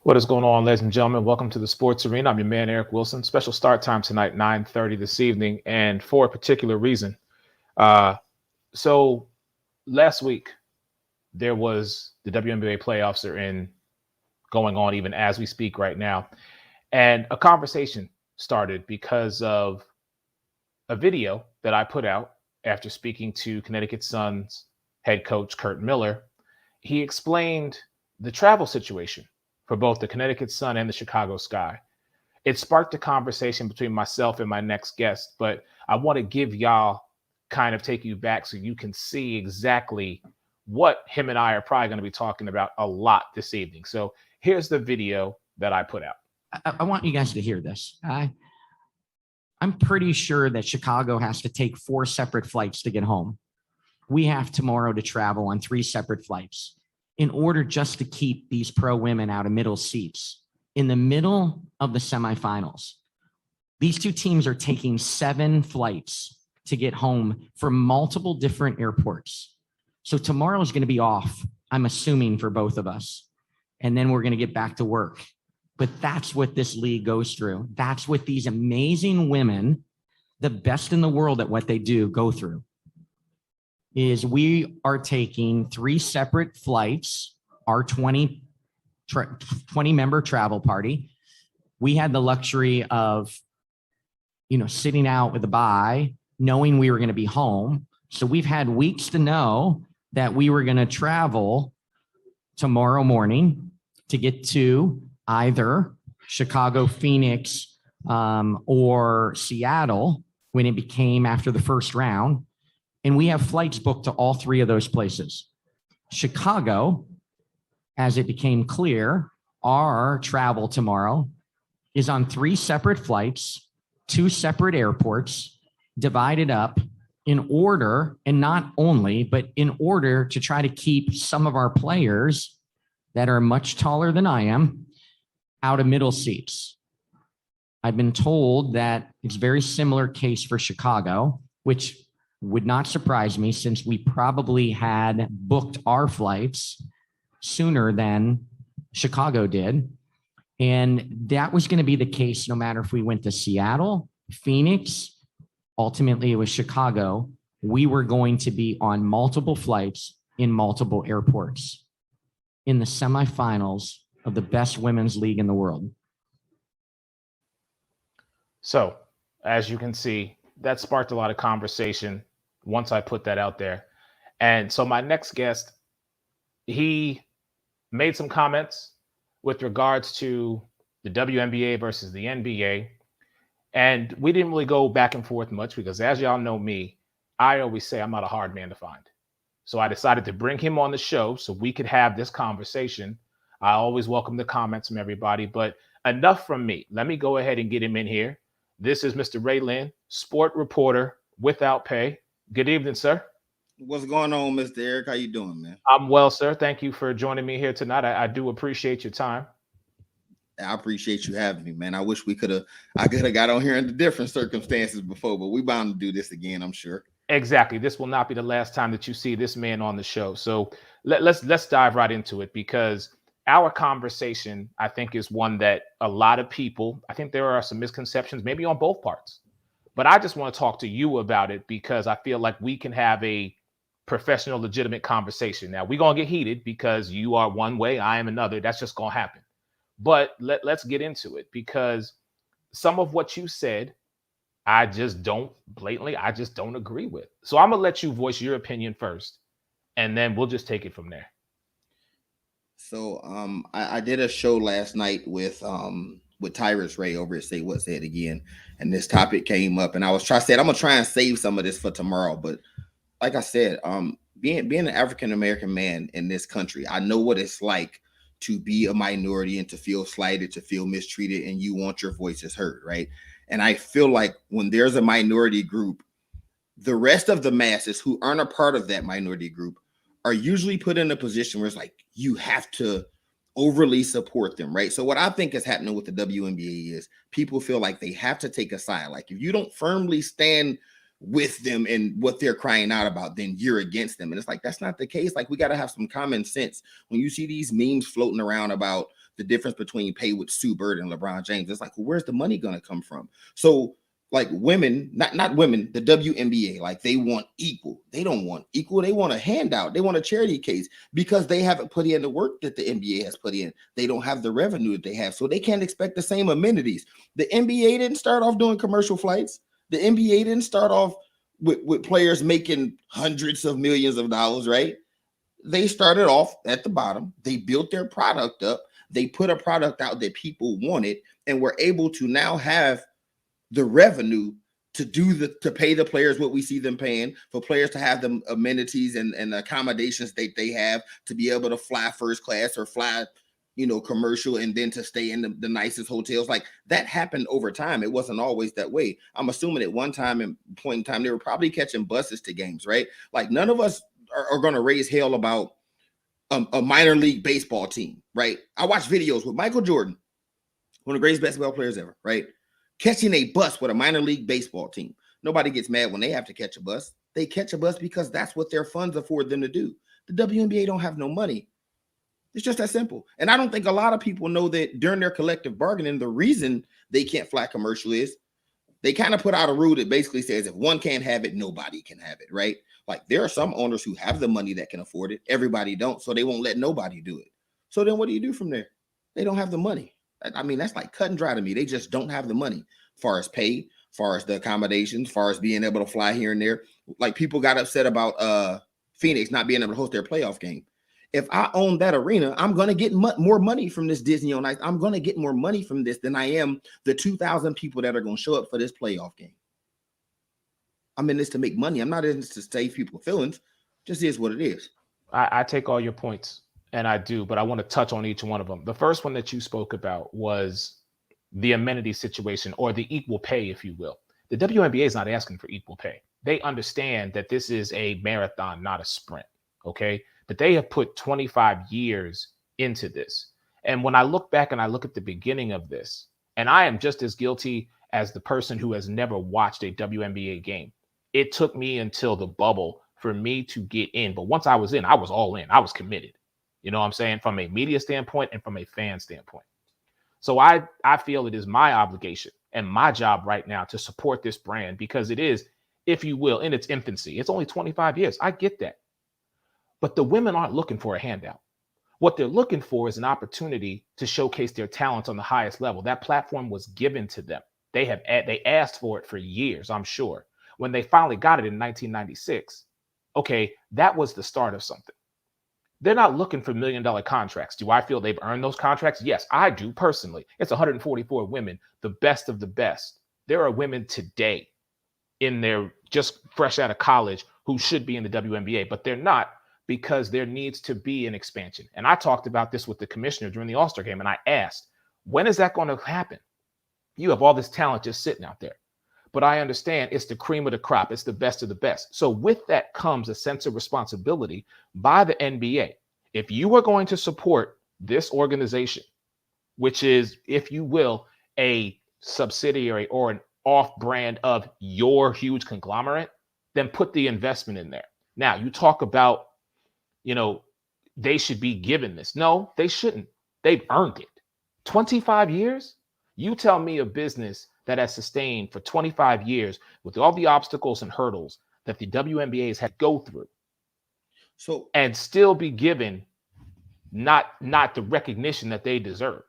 What is going on, ladies and gentlemen? Welcome to the Sports Arena. I'm your man, Eric Wilson. Special start time tonight, 9:30 this evening, and for a particular reason. So last week, there was the WNBA playoffs are going on even as we speak right now. And a conversation started because of a video that I put out after speaking to Connecticut Sun's head coach, Curt Miller. He explained the travel situation for both the Connecticut Sun and the Chicago Sky. It sparked a conversation between myself and my next guest, but I want to give y'all kind of take you back so you can see exactly what him and I are probably going to be talking about a lot this evening. So here's the video that I put out. I want you guys to hear this. I'm pretty sure that Chicago has to take 4 separate flights to get home. We have tomorrow to travel on 3 separate flights in order just to keep these pro women out of middle seats. In the middle of the semifinals, these 2 teams are taking 7 flights to get home from multiple different airports. So tomorrow is going to be off, I'm assuming, for both of us. And then we're going to get back to work. But that's what this league goes through. That's what these amazing women, the best in the world at what they do, go through. Is we are taking 3 separate flights, our 20-member travel party. We had the luxury of, sitting out with a bye, knowing we were going to be home. So we've had weeks to know that we were going to travel tomorrow morning to get to either Chicago, Phoenix, or Seattle when it became after the first round. And we have flights booked to all 3 of those places. Chicago, as it became clear, our travel tomorrow is on 3 separate flights, 2 separate airports, divided up in order, and not only, but in order to try to keep some of our players that are much taller than I am out of middle seats. I've been told that it's a very similar case for Chicago, which would not surprise me since we probably had booked our flights sooner than Chicago did. And that was going to be the case no matter if we went to Seattle, Phoenix, ultimately it was Chicago. We were going to be on multiple flights in multiple airports in the semifinals of the best women's league in the world. So, as you can see, that sparked a lot of conversation once I put that out there. And so my next guest, he made some comments with regards to the WNBA versus the NBA. And we didn't really go back and forth much because, as y'all know me, I always say I'm not a hard man to find. So I decided to bring him on the show so we could have this conversation. I always welcome the comments from everybody, but enough from me. Let me go ahead and get him in here. This is Mr. Ray Lynn, sport reporter without pay. Good evening, sir. What's going on, Mr. Eric? How you doing, man? I'm well, sir. Thank you for joining me here tonight. I do appreciate your time. I appreciate you having me, man. I wish I could have got on here under different circumstances before, but we bound to do this again, I'm sure. Exactly. This will not be the last time that you see this man on the show. So let's dive right into it, because our conversation, I think, is one that a lot of people, I think there are some misconceptions, maybe on both parts. But I just want to talk to you about it because I feel like we can have a professional, legitimate conversation. Now, we're going to get heated because you are one way, I am another. That's just going to happen. But let's get into it, because some of what you said, I just don't agree with. So I'm going to let you voice your opinion first, and then we'll just take it from there. So I did a show last night with Tyrus Ray over at Say What Said Again, and this topic came up, and I said I'm gonna try and save some of this for tomorrow. But like I said, being an African American man in this country, I know what it's like to be a minority and to feel slighted, to feel mistreated, and you want your voices heard, right? And I feel like when there's a minority group, the rest of the masses who aren't a part of that minority group are usually put in a position where it's like you have to overly support them, right? So what I think is happening with the WNBA is people feel like they have to take a side. Like if you don't firmly stand with them and what they're crying out about, then you're against them. And it's like that's not the case. Like we got to have some common sense. When you see these memes floating around about the difference between pay with Sue Bird and LeBron James, it's like, well, where's the money going to come from? So like women, not women, the WNBA, like they want equal. They don't want equal. They want a handout. They want a charity case because they haven't put in the work that the NBA has put in. They don't have the revenue that they have. So they can't expect the same amenities. The NBA didn't start off doing commercial flights. The NBA didn't start off with players making hundreds of millions of dollars, right? They started off at the bottom. They built their product up. They put a product out that people wanted and were able to now have the revenue to pay the players what we see them paying, for players to have the amenities and accommodations they have, to be able to fly first class or fly, commercial, and then to stay in the nicest hotels. Like that happened over time. It wasn't always that way. I'm assuming at one time and point in time, they were probably catching buses to games, right? Like none of us are going to raise hell about a minor league baseball team, right? I watch videos with Michael Jordan, one of the greatest basketball players ever, right? Catching a bus with a minor league baseball team. Nobody gets mad when they have to catch a bus. They catch a bus because that's what their funds afford them to do. The WNBA don't have no money. It's just that simple. And I don't think a lot of people know that during their collective bargaining, the reason they can't fly commercial is they kind of put out a rule that basically says if one can't have it, nobody can have it, right? Like there are some owners who have the money that can afford it. Everybody don't, so they won't let nobody do it. So then what do you do from there? They don't have the money. I mean, that's like cut and dry to me. They just don't have the money, far as pay, far as the accommodations, far as being able to fly here and there. Like people got upset about Phoenix not being able to host their playoff game. If I own that arena, I'm going to get more money from this Disney on Ice. I'm going to get more money from this than I am the 2,000 people that are going to show up for this playoff game. I'm in this to make money. I'm not in this to save people feelings. Just is what it is. I take all your points, and I do, but I want to touch on each one of them. The first one that you spoke about was the amenity situation, or the equal pay, if you will. The WNBA is not asking for equal pay. They understand that this is a marathon, not a sprint. Okay. But they have put 25 years into this. And when I look back and I look at the beginning of this, and I am just as guilty as the person who has never watched a WNBA game. It took me until the bubble for me to get in. But once I was in, I was all in. I was committed. You know what I'm saying? From a media standpoint and from a fan standpoint. So I feel it is my obligation and my job right now to support this brand, because it is, if you will, in its infancy. It's only 25 years. I get that. But the women aren't looking for a handout. What they're looking for is an opportunity to showcase their talents on the highest level. That platform was given to them. They asked for it for years, I'm sure. When they finally got it in 1996, okay, that was the start of something. They're not looking for $1 million contracts. Do I feel they've earned those contracts? Yes, I do personally. It's 144 women, the best of the best. There are women today in their just fresh out of college who should be in the WNBA, but they're not, because there needs to be an expansion. And I talked about this with the commissioner during the All-Star game, and I asked, when is that going to happen? You have all this talent just sitting out there. But I understand it's the cream of the crop. It's the best of the best. So with that comes a sense of responsibility by the NBA. If you are going to support this organization, which is, if you will, a subsidiary or an off-brand of your huge conglomerate, then put the investment in there. Now, you talk about, they should be given this. No, they shouldn't. They've earned it. 25 years? You tell me a business that has sustained for 25 years with all the obstacles and hurdles that the WNBA has had to go through, so and still be given not the recognition that they deserve.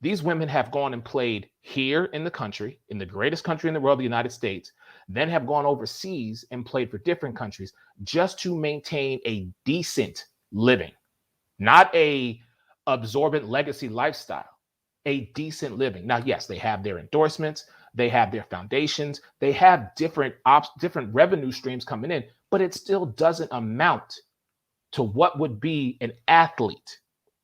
These women have gone and played here in the country, in the greatest country in the world, the United States, then have gone overseas and played for different countries just to maintain a decent living, not a absorbent legacy lifestyle, a decent living. Now, yes, they have their endorsements, they have their foundations, they have different revenue streams coming in, but it still doesn't amount to what would be an athlete.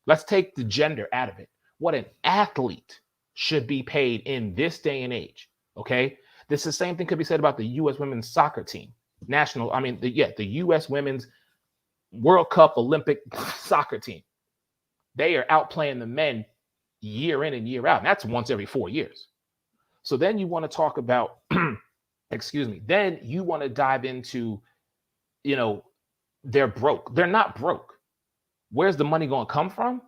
Let's take the gender out of it. What an athlete should be paid in this day and age. Okay. This is the same thing could be said about the U.S. women's soccer team. The U.S. women's World Cup Olympic soccer team. They are outplaying the men year in and year out. And that's once every 4 years. So then you want to talk about, then you want to dive into, they're broke. They're not broke. Where's the money going to come from?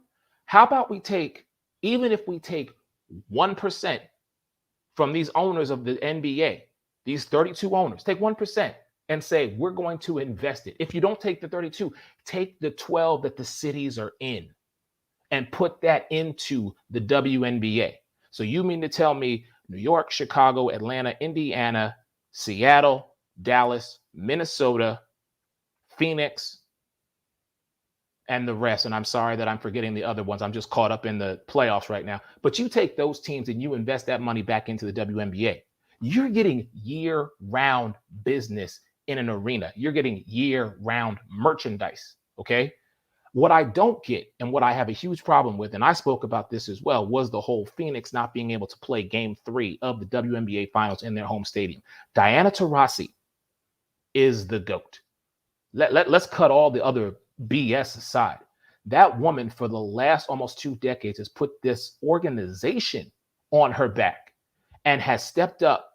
How about even if we take 1% from these owners of the NBA, these 32 owners, take 1% and say, we're going to invest it. If you don't take the 32, take the 12 that the cities are in and put that into the WNBA. So you mean to tell me New York, Chicago, Atlanta, Indiana, Seattle, Dallas, Minnesota, Phoenix, and the rest. And I'm sorry that I'm forgetting the other ones. I'm just caught up in the playoffs right now. But you take those teams and you invest that money back into the WNBA. You're getting year-round business in an arena. You're getting year-round merchandise, okay? What I don't get and what I have a huge problem with, and I spoke about this as well, was the whole Phoenix not being able to play Game 3 of the WNBA Finals in their home stadium. Diana Taurasi is the GOAT. Let's cut all the other BS aside. That woman for the last almost 2 decades has put this organization on her back and has stepped up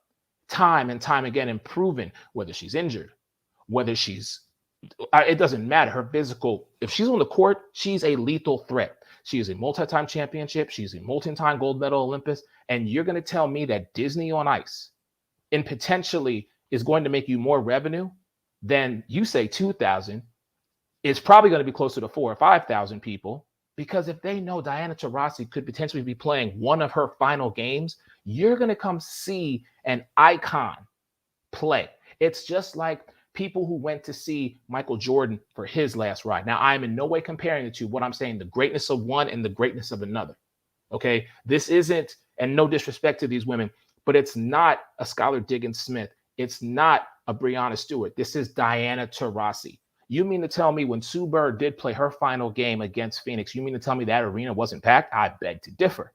time and time again and proven, whether she's injured, whether it doesn't matter. Her physical, if she's on the court, she's a lethal threat. She is a multi-time championship. She's a multi-time gold medal Olympus. And you're going to tell me that Disney on Ice and potentially is going to make you more revenue than you say 2,000. It's probably going to be closer to 4,000 or 5,000 people, because if they know Diana Taurasi could potentially be playing one of her final games, you're going to come see an icon play. It's just like people who went to see Michael Jordan for his last ride. Now, I'm in no way comparing the two. What I'm saying, the greatness of one and the greatness of another. Okay, this isn't, and no disrespect to these women, but it's not a Skylar Diggins Smith. It's not a Breonna Stewart. This is Diana Taurasi. You mean to tell me when Sue Bird did play her final game against Phoenix, you mean to tell me that arena wasn't packed? I beg to differ.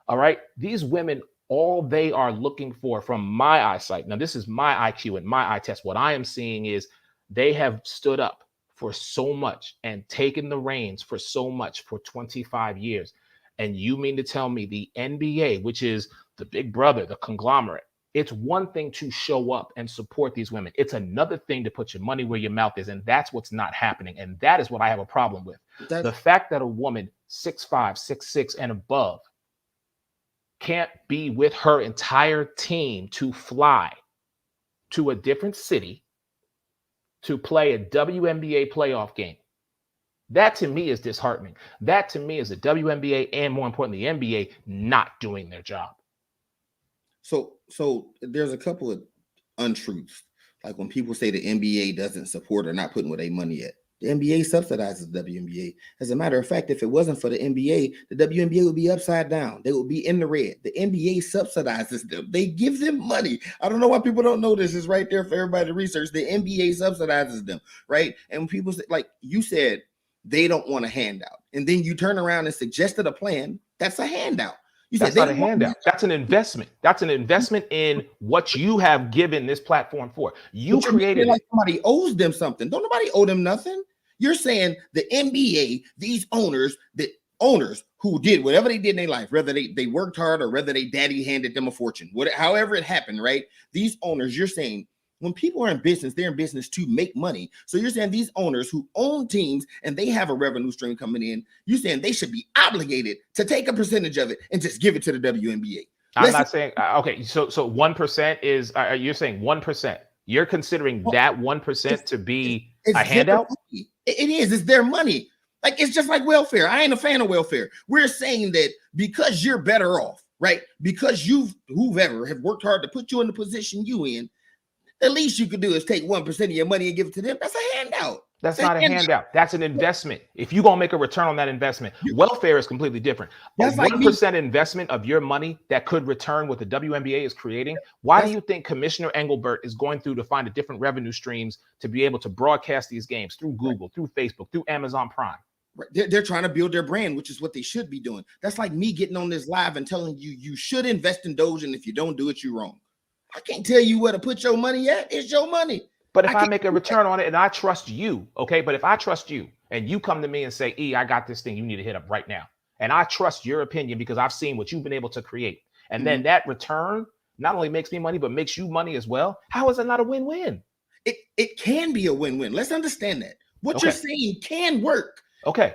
All right. These women, all they are looking for from my eyesight. Now, this is my IQ and my eye test. What I am seeing is they have stood up for so much and taken the reins for so much for 25 years. And you mean to tell me the NBA, which is the big brother, the conglomerate, it's one thing to show up and support these women. It's another thing to put your money where your mouth is. And that's what's not happening. And that is what I have a problem with. The fact that a woman 6'5", 6'6", and above can't be with her entire team to fly to a different city to play a WNBA playoff game. That to me is disheartening. That to me is the WNBA and more importantly, the NBA not doing their job. So there's a couple of untruths. Like when people say the NBA doesn't support or not putting where their money at. The NBA subsidizes the WNBA. As a matter of fact, if it wasn't for the NBA, the WNBA would be upside down. They would be in the red. The NBA subsidizes them. They give them money. I don't know why people don't know this. It's right there for everybody to research. The NBA subsidizes them, right? And when people say, like you said, they don't want a handout. And then you turn around and suggested a plan. That's a handout. That's not a handout. That's an investment. That's an investment in what you have given this platform for. You created like somebody owes them something. Don't nobody owe them nothing. You're saying the NBA, these owners, the owners who did whatever they did in their life, whether they worked hard or whether they daddy handed them a fortune, however it happened, right? These owners, you're saying when people are in business, they're in business to make money. So you're saying these owners who own teams and they have a revenue stream coming in, you're saying they should be obligated to take a percentage of it and just give it to the WNBA. I'm not saying, okay, so 1% is, you're saying 1%. You're considering that 1% to be a handout? It is. It's their money. Like, it's just like welfare. I ain't a fan of welfare. We're saying that because you're better off, right? Because whoever have worked hard to put you in the position you in, the least you could do is take 1% of your money and give it to them. That's a handout. That's not a handout. That's an investment. If you're going to make a return on that investment, welfare is completely different. A That's like 1% investment of your money that could return what the WNBA is creating. Why do you think Commissioner Engelbert is going through to find a different revenue streams to be able to broadcast these games through Google, through Facebook, through Amazon Prime? They're trying to build their brand, which is what they should be doing. That's like me getting on this live and telling you, you should invest in Doge, and if you don't do it, you're wrong. I can't tell you where to put your money at. It's your money. But if I make a return on it and I trust you, okay, but if I trust you and you come to me and say, E, I got this thing you need to hit up right now. And I trust your opinion because I've seen what you've been able to create. And then that return not only makes me money, but makes you money as well. How is it not a win-win? It can be a win-win. Let's understand that. What you're saying can work. Okay.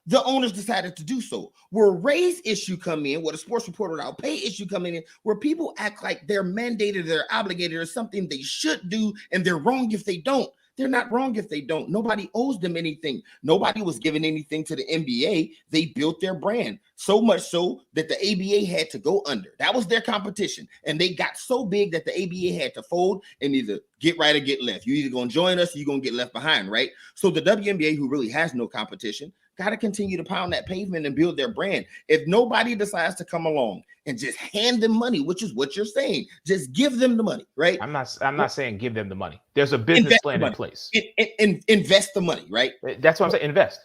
The owners decided to do so. Where Ray's issue come in, where the sports reporter without pay issue coming in, where people act like they're mandated, they're obligated, or something they should do, and they're wrong if they don't. They're not wrong if they don't. Nobody owes them anything. Nobody was giving anything to the NBA. They built their brand, so much so that the ABA had to go under. That was their competition. And they got so big that the ABA had to fold and either get right or get left. You're either going to join us or you're going to get left behind, right? So the WNBA, who really has no competition, got to continue to pound that pavement and build their brand. If nobody decides to come along and just hand them money, which is what you're saying, just give them the money, right? I'm not saying give them the money. There's a business plan in place. Invest the money, right? That's what I'm saying. Invest.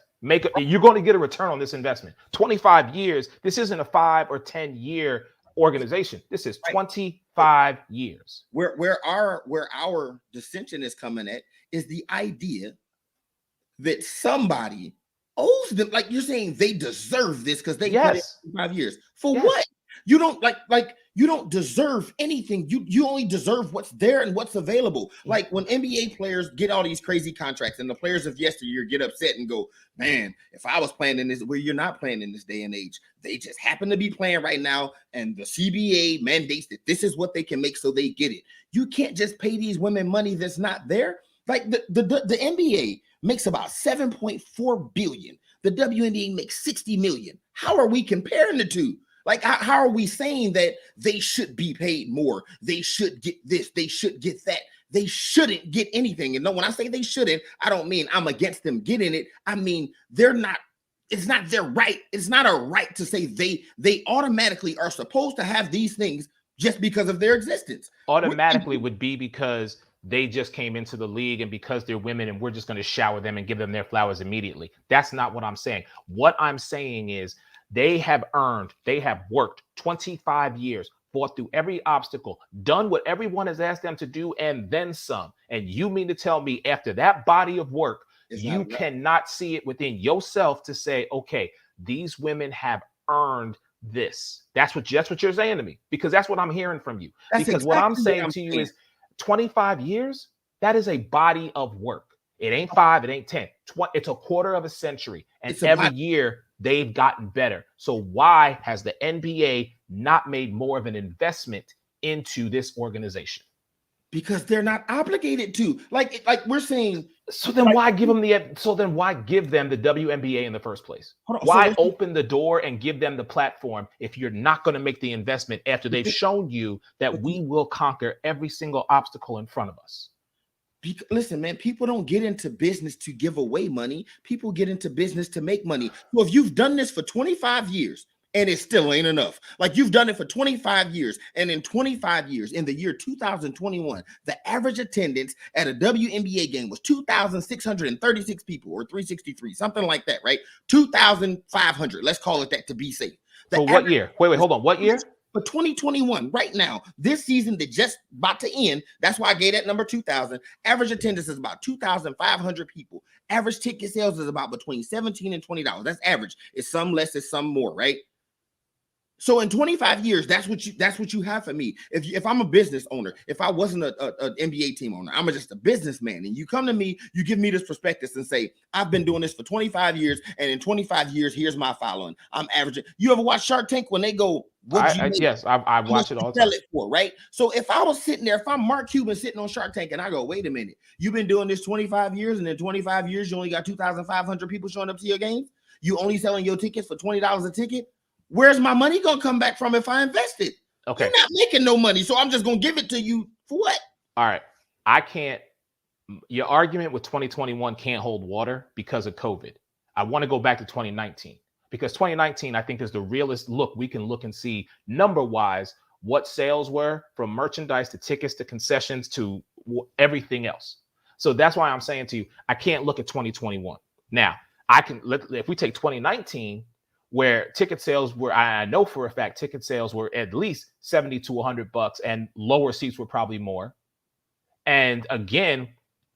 You're going to get a return on this investment. 25 years. This isn't a 5 or 10 year organization. This is 25 years. Where our dissension is coming at is the idea that somebody owes them, like you're saying they deserve this because they put it 5 years. For what? You don't like you don't deserve anything. You only deserve what's there and what's available. Like when NBA players get all these crazy contracts and the players of yesteryear get upset and go, man, if I was playing in this, where you're not playing in this day and age, they just happen to be playing right now, and the CBA mandates that this is what they can make, so they get it. You can't just pay these women money that's not there. Like the NBA makes about 7.4 billion. The WNBA makes 60 million. How are we comparing the two? Like, how are we saying that they should be paid more? They should get this. They should get that. They shouldn't get anything. And no, when I say they shouldn't, I don't mean I'm against them getting it. I mean, they're not. It's not their right. It's not a right to say they automatically are supposed to have these things just because of their existence. Automatically would be because they just came into the league and because they're women and we're just going to shower them and give them their flowers immediately. That's not what I'm saying. What I'm saying is they have worked 25 years, fought through every obstacle, done what everyone has asked them to do, and then some. And you mean to tell me after that body of work, you cannot see it within yourself to say, okay, these women have earned this. That's what you're saying to me, because that's what I'm hearing from you. Because what I'm saying to you is 25 years, that is a body of work. It ain't 5, it ain't 10. It's a quarter of a century. And every year they've gotten better. So why has the NBA not made more of an investment into this organization? Because they're not obligated to. Like we're saying. So then why give them the WNBA in the first place? Why open the door and give them the platform if you're not going to make the investment after they've shown you that we will conquer every single obstacle in front of us? Listen, man, people don't get into business to give away money. People get into business to make money. So if you've done this for 25 years and it still ain't enough, like you've done it for 25 years, and in 25 years, in the year 2021, the average attendance at a WNBA game was 2,636 people, or 363, something like that, right? 2,500. Let's call it that to be safe. For what year? Wait, hold on. What year? For 2021, right now, this season that just about to end, that's why I gave that number 2,000. Average attendance is about 2,500 people. Average ticket sales is about between $17 and $20. That's average. It's some less, it's some more, right? So in 25 years, that's what you have for me. If I'm a business owner, if I wasn't an NBA team owner, I'm just a businessman, and you come to me, you give me this prospectus and say, I've been doing this for 25 years, and in 25 years, here's my following. I'm averaging. You ever watch Shark Tank when they go, yes, I watch it all the time. Sell it for, right? So if I was sitting there, if I'm Mark Cuban sitting on Shark Tank and I go, wait a minute, you've been doing this 25 years, and in 25 years, you only got 2,500 people showing up to your games? You only selling your tickets for $20 a ticket? Where's my money gonna come back from if I invest it? Okay, you're not making no money, so I'm just gonna give it to you for what? All right, I can't Your argument with 2021 can't hold water because of COVID. I want to go back to 2019 because 2019, I think, is the realest look we can look and see number wise what sales were from merchandise to tickets to concessions to everything else. So that's why I'm saying to you, I can't look at 2021. Now, I can if we take 2019, where ticket sales were, I know for a fact ticket sales were at least 70 to $100 and lower seats were probably more. And again,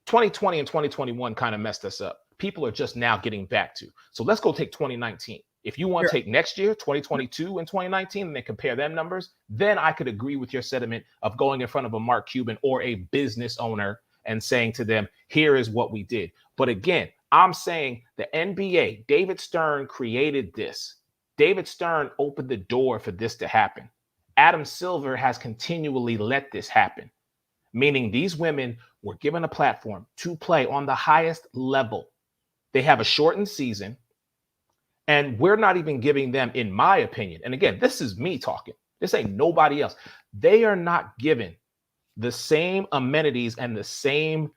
2020 and 2021 kind of messed us up. People are just now getting back to. So let's go take 2019. If you want to take next year, 2022 and 2019, and then compare them numbers, then I could agree with your sentiment of going in front of a Mark Cuban or a business owner and saying to them, here is what we did. But again, I'm saying the NBA, David Stern created this. David Stern opened the door for this to happen. Adam Silver has continually let this happen, meaning these women were given a platform to play on the highest level. They have a shortened season, and we're not even giving them, in my opinion, and again, this is me talking. This ain't nobody else. They are not given the same amenities and the same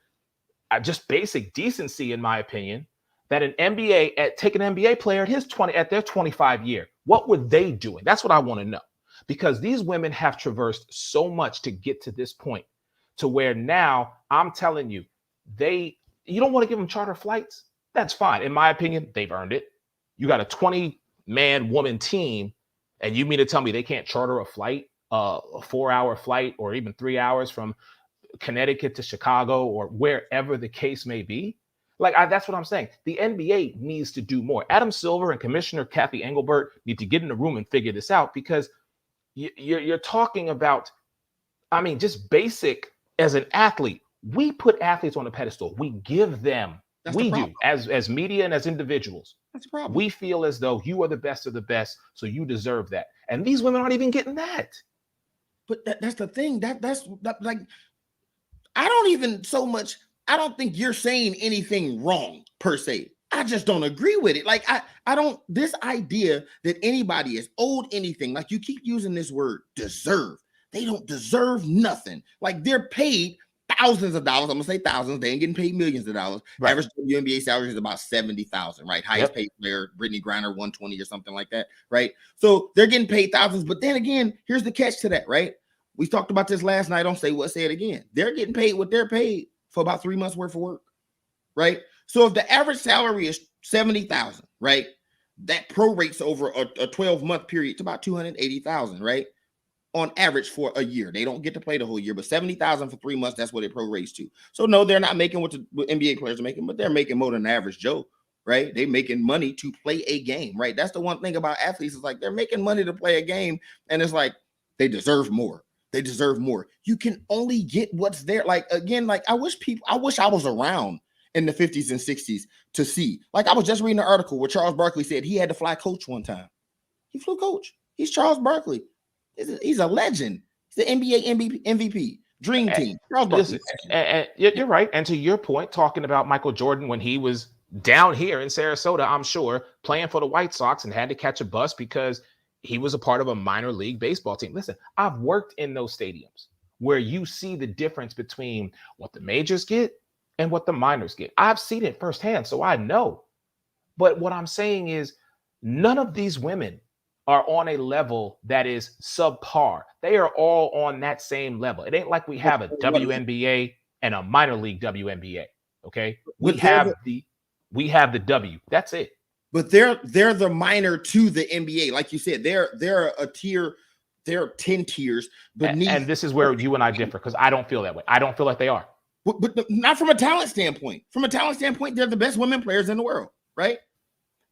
just basic decency, in my opinion, that an NBA, take an NBA player at their 25 year. What were they doing? That's what I want to know. Because these women have traversed so much to get to this point, to where now I'm telling you, you don't want to give them charter flights. That's fine. In my opinion, they've earned it. You got a 20-man woman team, and you mean to tell me they can't charter a flight, a 4-hour flight, or even 3 hours from Connecticut to Chicago or wherever the case may be? Like, that's what I'm saying. The NBA needs to do more. Adam Silver and Commissioner Kathy Engelbert need to get in the room and figure this out, because you're talking about, I mean, just basic as an athlete. We put athletes on a pedestal. We give them. We do as media and as individuals. That's the problem. We feel as though you are the best of the best, so you deserve that. And these women aren't even getting that. But that's the thing. That's like, I don't think you're saying anything wrong per se. I just don't agree with it. Like, I don't, this idea that anybody is owed anything, like you keep using this word deserve. They don't deserve nothing. Like, they're paid thousands of dollars. I'm gonna say thousands. They ain't getting paid millions of dollars. Right. Average WNBA salary is about 70,000, right? Highest paid player, Brittany Griner, 120 or something like that, right? So they're getting paid thousands. But then again, here's the catch to that, right? We talked about this last night. Don't say what, say it again. They're getting paid what they're paid for about 3 months worth of work, right? So if the average salary is 70,000, right? That prorates over a 12-month period to about 280,000, right? On average for a year. They don't get to play the whole year, but 70,000 for 3 months, that's what it prorates to. So no, they're not making what NBA players are making, but they're making more than the average Joe, right? They're making money to play a game, right? That's the one thing about athletes, is like, they're making money to play a game, and it's like, they deserve more. They deserve more. You can only get what's there. Like, again, like, I wish I was around in the 50s and 60s to see. Like, I was just reading an article where Charles Barkley said he had to fly coach one time. He flew coach. He's Charles Barkley. He's a legend. He's the NBA MVP. Dream team. Charles Barkley. And you're right. And to your point, talking about Michael Jordan when he was down here in Sarasota, I'm sure, playing for the White Sox and had to catch a bus because he was a part of a minor league baseball team. Listen, I've worked in those stadiums where you see the difference between what the majors get and what the minors get. I've seen it firsthand, so I know. But what I'm saying is, none of these women are on a level that is subpar. They are all on that same level. It ain't like we have a WNBA and a minor league WNBA. Okay, we have the W. That's it. But they're the minor to the NBA, like you said. They're a tier. They're 10 tiers beneath. And this is where you and I differ, because I don't feel that way. I don't feel like they are. But not from a talent standpoint. From a talent standpoint, they're the best women players in the world, right?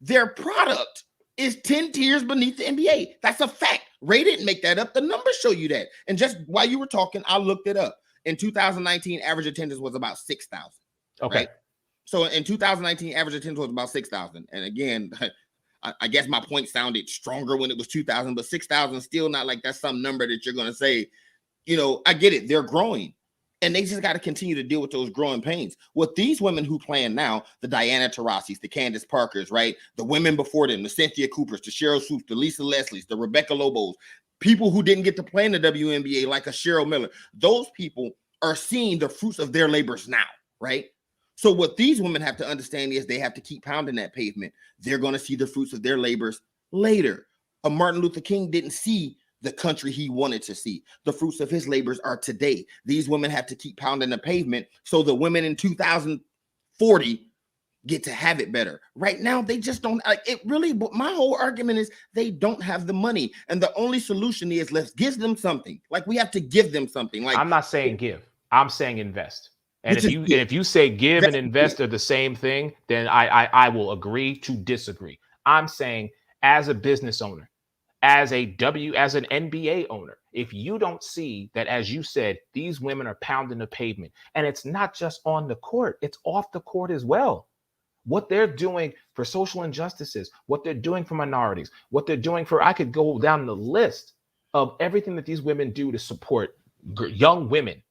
Their product is 10 tiers beneath the NBA. That's a fact. Ray didn't make that up. The numbers show you that. And just while you were talking, I looked it up. In 2019, average attendance was about 6,000. Okay. Right? So in 2019, average attendance was about 6,000. And again, I guess my point sounded stronger when it was 2,000, but 6,000 still not like that's some number that you're going to say, I get it. They're growing. And they just got to continue to deal with those growing pains. What these women who playing now, the Diana Taurasi's, the Candace Parkers, right? The women before them, the Cynthia Coopers, the Cheryl Swoops, the Lisa Leslie's, the Rebecca Lobos, people who didn't get to play in the WNBA like a Cheryl Miller. Those people are seeing the fruits of their labors now. right? So what these women have to understand is they have to keep pounding that pavement. They're going to see the fruits of their labors later. A Martin Luther King didn't see the country he wanted to see. The fruits of his labors are today. These women have to keep pounding the pavement so the women in 2040 get to have it better. Right now, they just don't. It really, my whole argument is they don't have the money. And the only solution is let's give them something. Like, we have to give them something. Like, I'm not saying give. I'm saying invest. And Which is if you say give and That's invest good. are the same thing, then I will agree to disagree. I'm saying as a business owner, as an NBA owner, if you don't see that, as you said, these women are pounding the pavement, and it's not just on the court, it's off the court as well. What they're doing for social injustices, what they're doing for minorities, what they're doing for, I could go down the list of everything that these women do to support young women,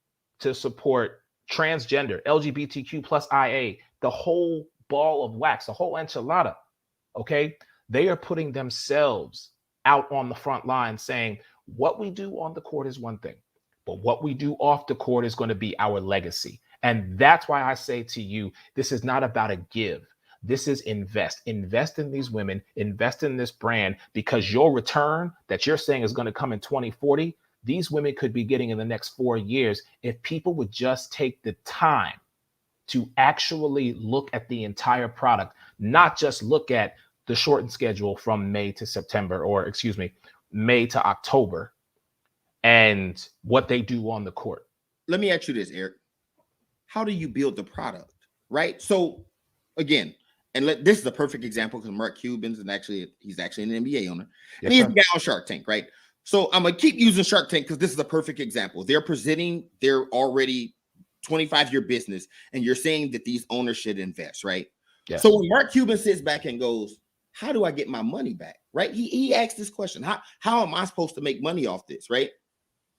to support transgender, LGBTQ plus IA, the whole ball of wax, the whole enchilada. Okay. They are putting themselves out on the front line saying what we do on the court is one thing, but what we do off the court is going to be our legacy. And that's why I say to you, this is not about a give. This is invest. Invest in these women, invest in this brand, because your return that you're saying is going to come in 2040, these women could be getting in the next 4 years if people would just take the time to actually look at the entire product, not just look at the shortened schedule from May to September, or excuse me, May to October, and what they do on the court. Let me ask you this, Eric. How do you build the product, right? So again, this is a perfect example because Mark Cuban's he's actually an NBA owner, and he's the guy on Shark Tank, right? So I'm gonna keep using Shark Tank because this is a perfect example. They're presenting their already 25-year business, and you're saying that these owners should invest, right? Yes. So when Mark Cuban sits back and goes, how do I get my money back, right? He asked this question, how am I supposed to make money off this, right?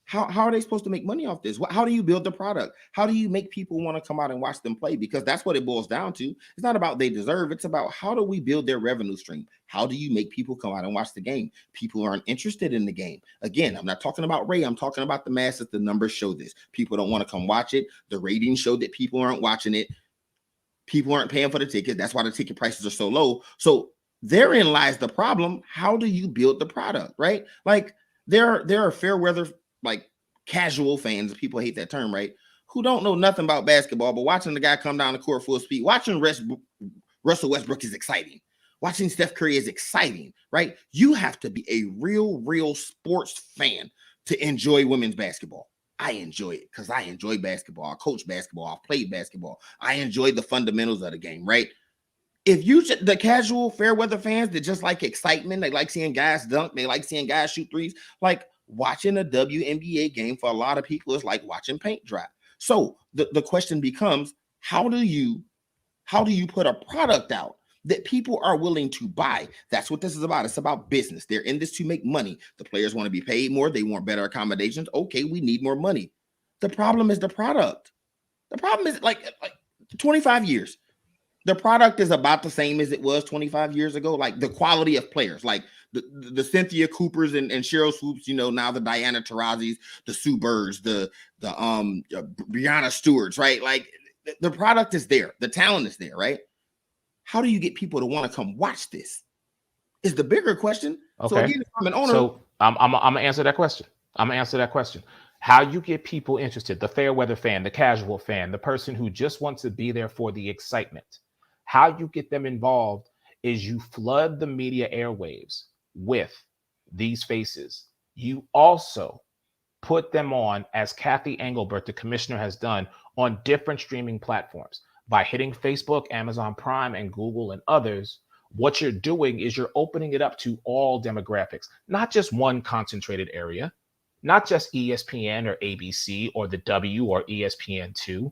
How are they supposed to make money off this? How do you build the product? How do you make people want to come out and watch them play? Because that's what it boils down to. It's not about they deserve. It's about how do we build their revenue stream? How do you make people come out and watch the game? People aren't interested in the game. Again, I'm not talking about Ray. I'm talking about the masses. The numbers show this. People don't want to come watch it. The ratings show that people aren't watching it. People aren't paying for the ticket. That's why the ticket prices are so low. So therein lies the problem. How do you build the product, right? Like there are fair weather, like casual fans, people hate that term, right? Who don't know nothing about basketball, but watching the guy come down the court full speed, watching Russell Westbrook is exciting. Watching Steph Curry is exciting, right? You have to be a real sports fan to enjoy women's basketball. I enjoy it because I enjoy basketball. I coach basketball. I've played basketball. I enjoy the fundamentals of the game, right? If the casual fair weather fans that just like excitement, they like seeing guys dunk, they like seeing guys shoot threes, like watching a WNBA game for a lot of people is like watching paint dry. So the question becomes, how do you put a product out that people are willing to buy? That's what this is about. It's about business. They're in this to make money. The players want to be paid more. They want better accommodations. Okay, we need more money. The problem is the product. The problem is like 25 years. The product is about the same as it was 25 years ago. Like the quality of players, like the Cynthia Coopers and Cheryl Swoops, now the Diana Taurasi's, the Sue Birds, the Brianna Stewarts, right? Like the product is there. The talent is there, right? How do you get people to want to come watch this? Is the bigger question. Okay. So again, if I'm an owner. So I'm gonna answer that question. How you get people interested, the fair weather fan, the casual fan, the person who just wants to be there for the excitement. How you get them involved is you flood the media airwaves with these faces. You also put them on, as Kathy Engelbert, the commissioner, has done, on different streaming platforms by hitting Facebook, Amazon Prime, and Google and others. What you're doing is you're opening it up to all demographics, not just one concentrated area, not just ESPN or ABC or the W or ESPN2,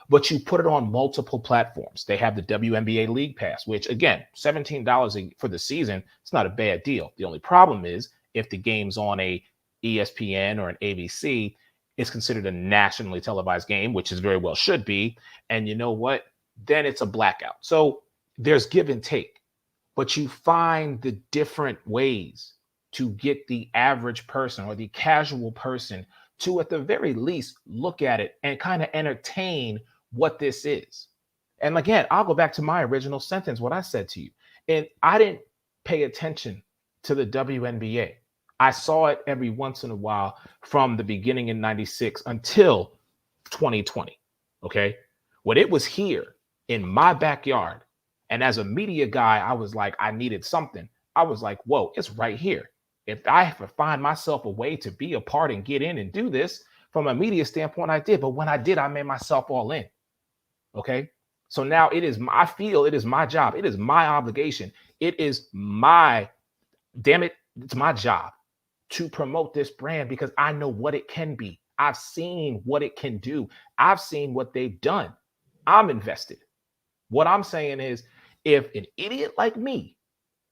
but you put it on multiple platforms. They have the WNBA League Pass, which again, $17 for the season, it's not a bad deal. The only problem is if the game's on a ESPN or an ABC, it's considered a nationally televised game, which is very well should be. And you know what? Then it's a blackout. So there's give and take, but you find the different ways to get the average person or the casual person to, at the very least, look at it and kind of entertain what this is. And again, I'll go back to my original sentence, what I said to you. And I didn't pay attention to the WNBA. I saw it every once in a while from the beginning in 96 until 2020. Okay. When it was here in my backyard, and as a media guy, I was like, I needed something. I was like, whoa, it's right here. If I have to find myself a way to be a part and get in and do this from a media standpoint, I did. But when I did, I made myself all in. Okay. So now I feel it is my job. It is my obligation. It is it's my job to promote this brand because I know what it can be. I've seen what it can do. I've seen what they've done. I'm invested. What I'm saying is, if an idiot like me,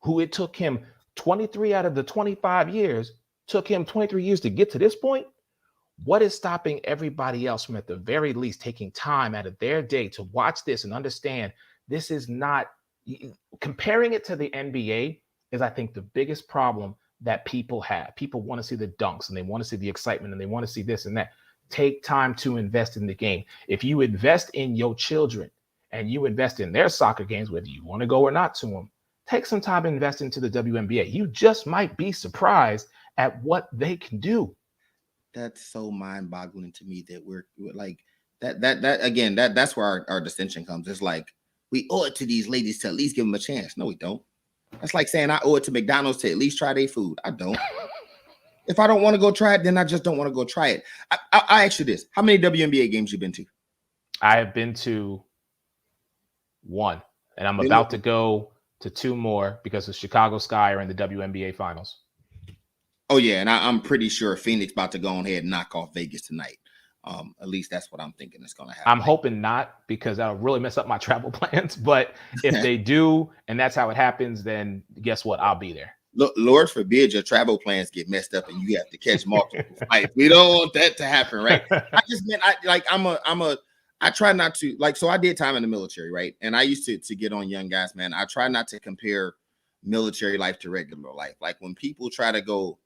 who it took him 23 out of the 25 years, took him 23 years to get to this point, what is stopping everybody else from at the very least taking time out of their day to watch this and understand this is not, comparing it to the NBA is, I think, the biggest problem that people have. People want to see the dunks and they want to see the excitement and they want to see this and that. Take time to invest in the game. If you invest in your children and you invest in their soccer games, whether you want to go or not to them, take some time to invest into the WNBA. You just might be surprised at what they can do. That's so mind-boggling to me that we're like that's where our distinction comes. It's like we owe it to these ladies to at least give them a chance. No, we don't. That's like saying I owe it to McDonald's to at least try their food. I don't. If I don't want to go try it, then I just don't want to go try it. I ask you this: how many WNBA games you been to? I have been to one, and I'm about to go to two more because the Chicago Sky are in the WNBA finals. Oh yeah, and I'm pretty sure Phoenix about to go on ahead and knock off Vegas tonight. At least that's what I'm thinking is going to happen. I'm hoping not, because that'll really mess up my travel plans. But if they do, and that's how it happens, then guess what? I'll be there. Look, Lord forbid your travel plans get messed up and you have to catch multiple flights. We don't want that to happen, right? I try not to, like, so I did time in the military, right? And I used to get on young guys, man. I try not to compare military life to regular life. Like when people try to go,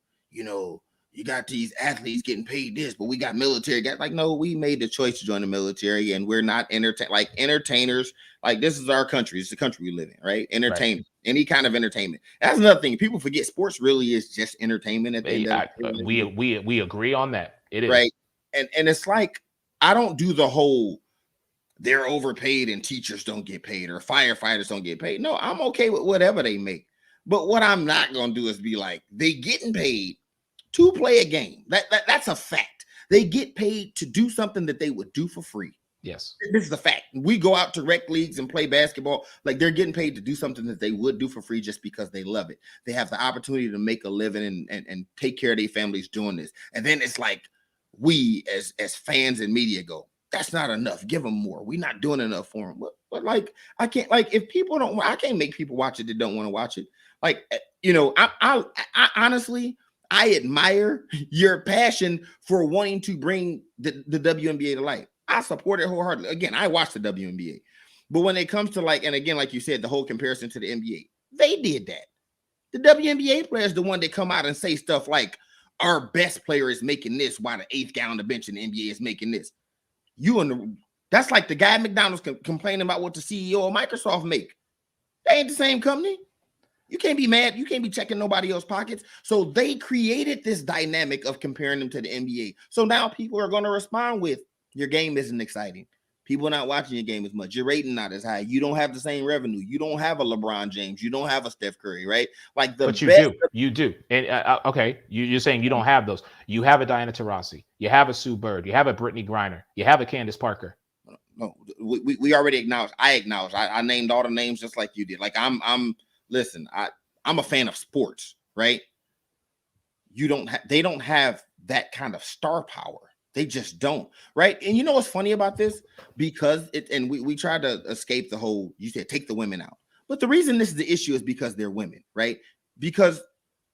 you got these athletes getting paid this, but we got military guys. Like, no, we made the choice to join the military, and we're not entertainers. Like, this is our country. It's the country we live in, right? Entertainment, right. Any kind of entertainment. That's another thing. People forget sports really is just entertainment. At the end we agree on that. It is, right. And it's like, I don't do the whole they're overpaid and teachers don't get paid or firefighters don't get paid. No, I'm okay with whatever they make. But what I'm not going to do is be like, they getting paid to play a game. That's a fact. They get paid to do something that they would do for free. Yes. This is the fact. We go out to rec leagues and play basketball. Like, they're getting paid to do something that they would do for free just because they love it. They have the opportunity to make a living and take care of their families doing this. And then it's like, we as fans and media go, that's not enough. Give them more. We're not doing enough for them. But like, I can't, like, if people don't, I can't make people watch it that don't want to watch it. Like, I honestly, I admire your passion for wanting to bring the WNBA to life. I support it wholeheartedly. Again, I watch the WNBA. But when it comes to, like, and again, like you said, the whole comparison to the NBA, they did that. The WNBA player is the one that come out and say stuff like, our best player is making this while the eighth guy on the bench in the NBA is making this. That's like the guy at McDonald's complaining about what the CEO of Microsoft make. They ain't the same company. You can't be mad. You can't be checking nobody else's pockets. So they created this dynamic of comparing them to the NBA. So now people are going to respond with, your game isn't exciting. People are not watching your game as much. Your rating not as high. You don't have the same revenue. You don't have a LeBron James. You don't have a Steph Curry, right? Like but you do. And okay, you're saying you don't have those. You have a Diana Taurasi. You have a Sue Bird. You have a Brittany Griner. You have a Candace Parker. No, we already acknowledged. I named all the names just like you did. Like listen, I'm a fan of sports, right? They don't have that kind of star power. They just don't, right? And you know what's funny about this? Because we try to escape the whole, you said take the women out. But the reason this is the issue is because they're women, right? Because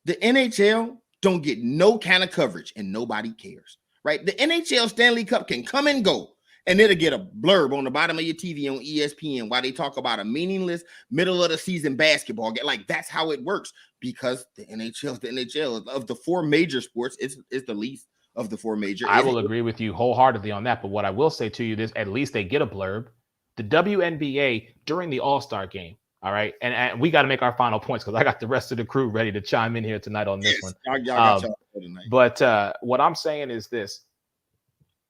the NHL don't get no kind of coverage and nobody cares, right? The NHL Stanley Cup can come and go, and it'll get a blurb on the bottom of your TV on ESPN while they talk about a meaningless middle of the season basketball game. Like, that's how it works, because the NHL is the NHL. Of the four major sports, it's the least of the four major. I will agree with you wholeheartedly on that. But what I will say to you is at least they get a blurb. The WNBA during the All-Star game. All right. And we got to make our final points because I got the rest of the crew ready to chime in here tonight on this one. Y'all got y'all tonight. But what I'm saying is this.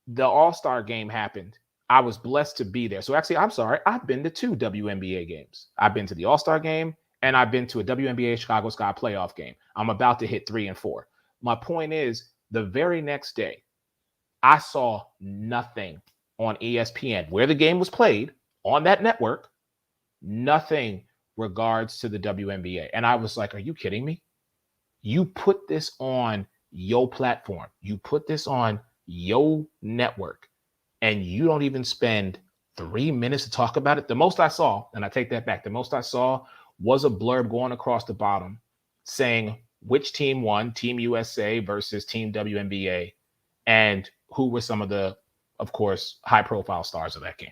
The All-Star game happened. I was blessed to be there. So actually, I'm sorry. I've been to 2 WNBA games. I've been to the All-Star game and I've been to a WNBA Chicago Sky playoff game. I'm about to hit 3 and 4. My point is the very next day, I saw nothing on ESPN where the game was played on that network, nothing regards to the WNBA. And I was like, are you kidding me? You put this on your platform. You put this on your network and you don't even spend 3 minutes to talk about it. The most I saw, and I take that back, the most I saw was a blurb going across the bottom saying which team won, Team USA versus Team WNBA, and who were some of the, of course, high-profile stars of that game.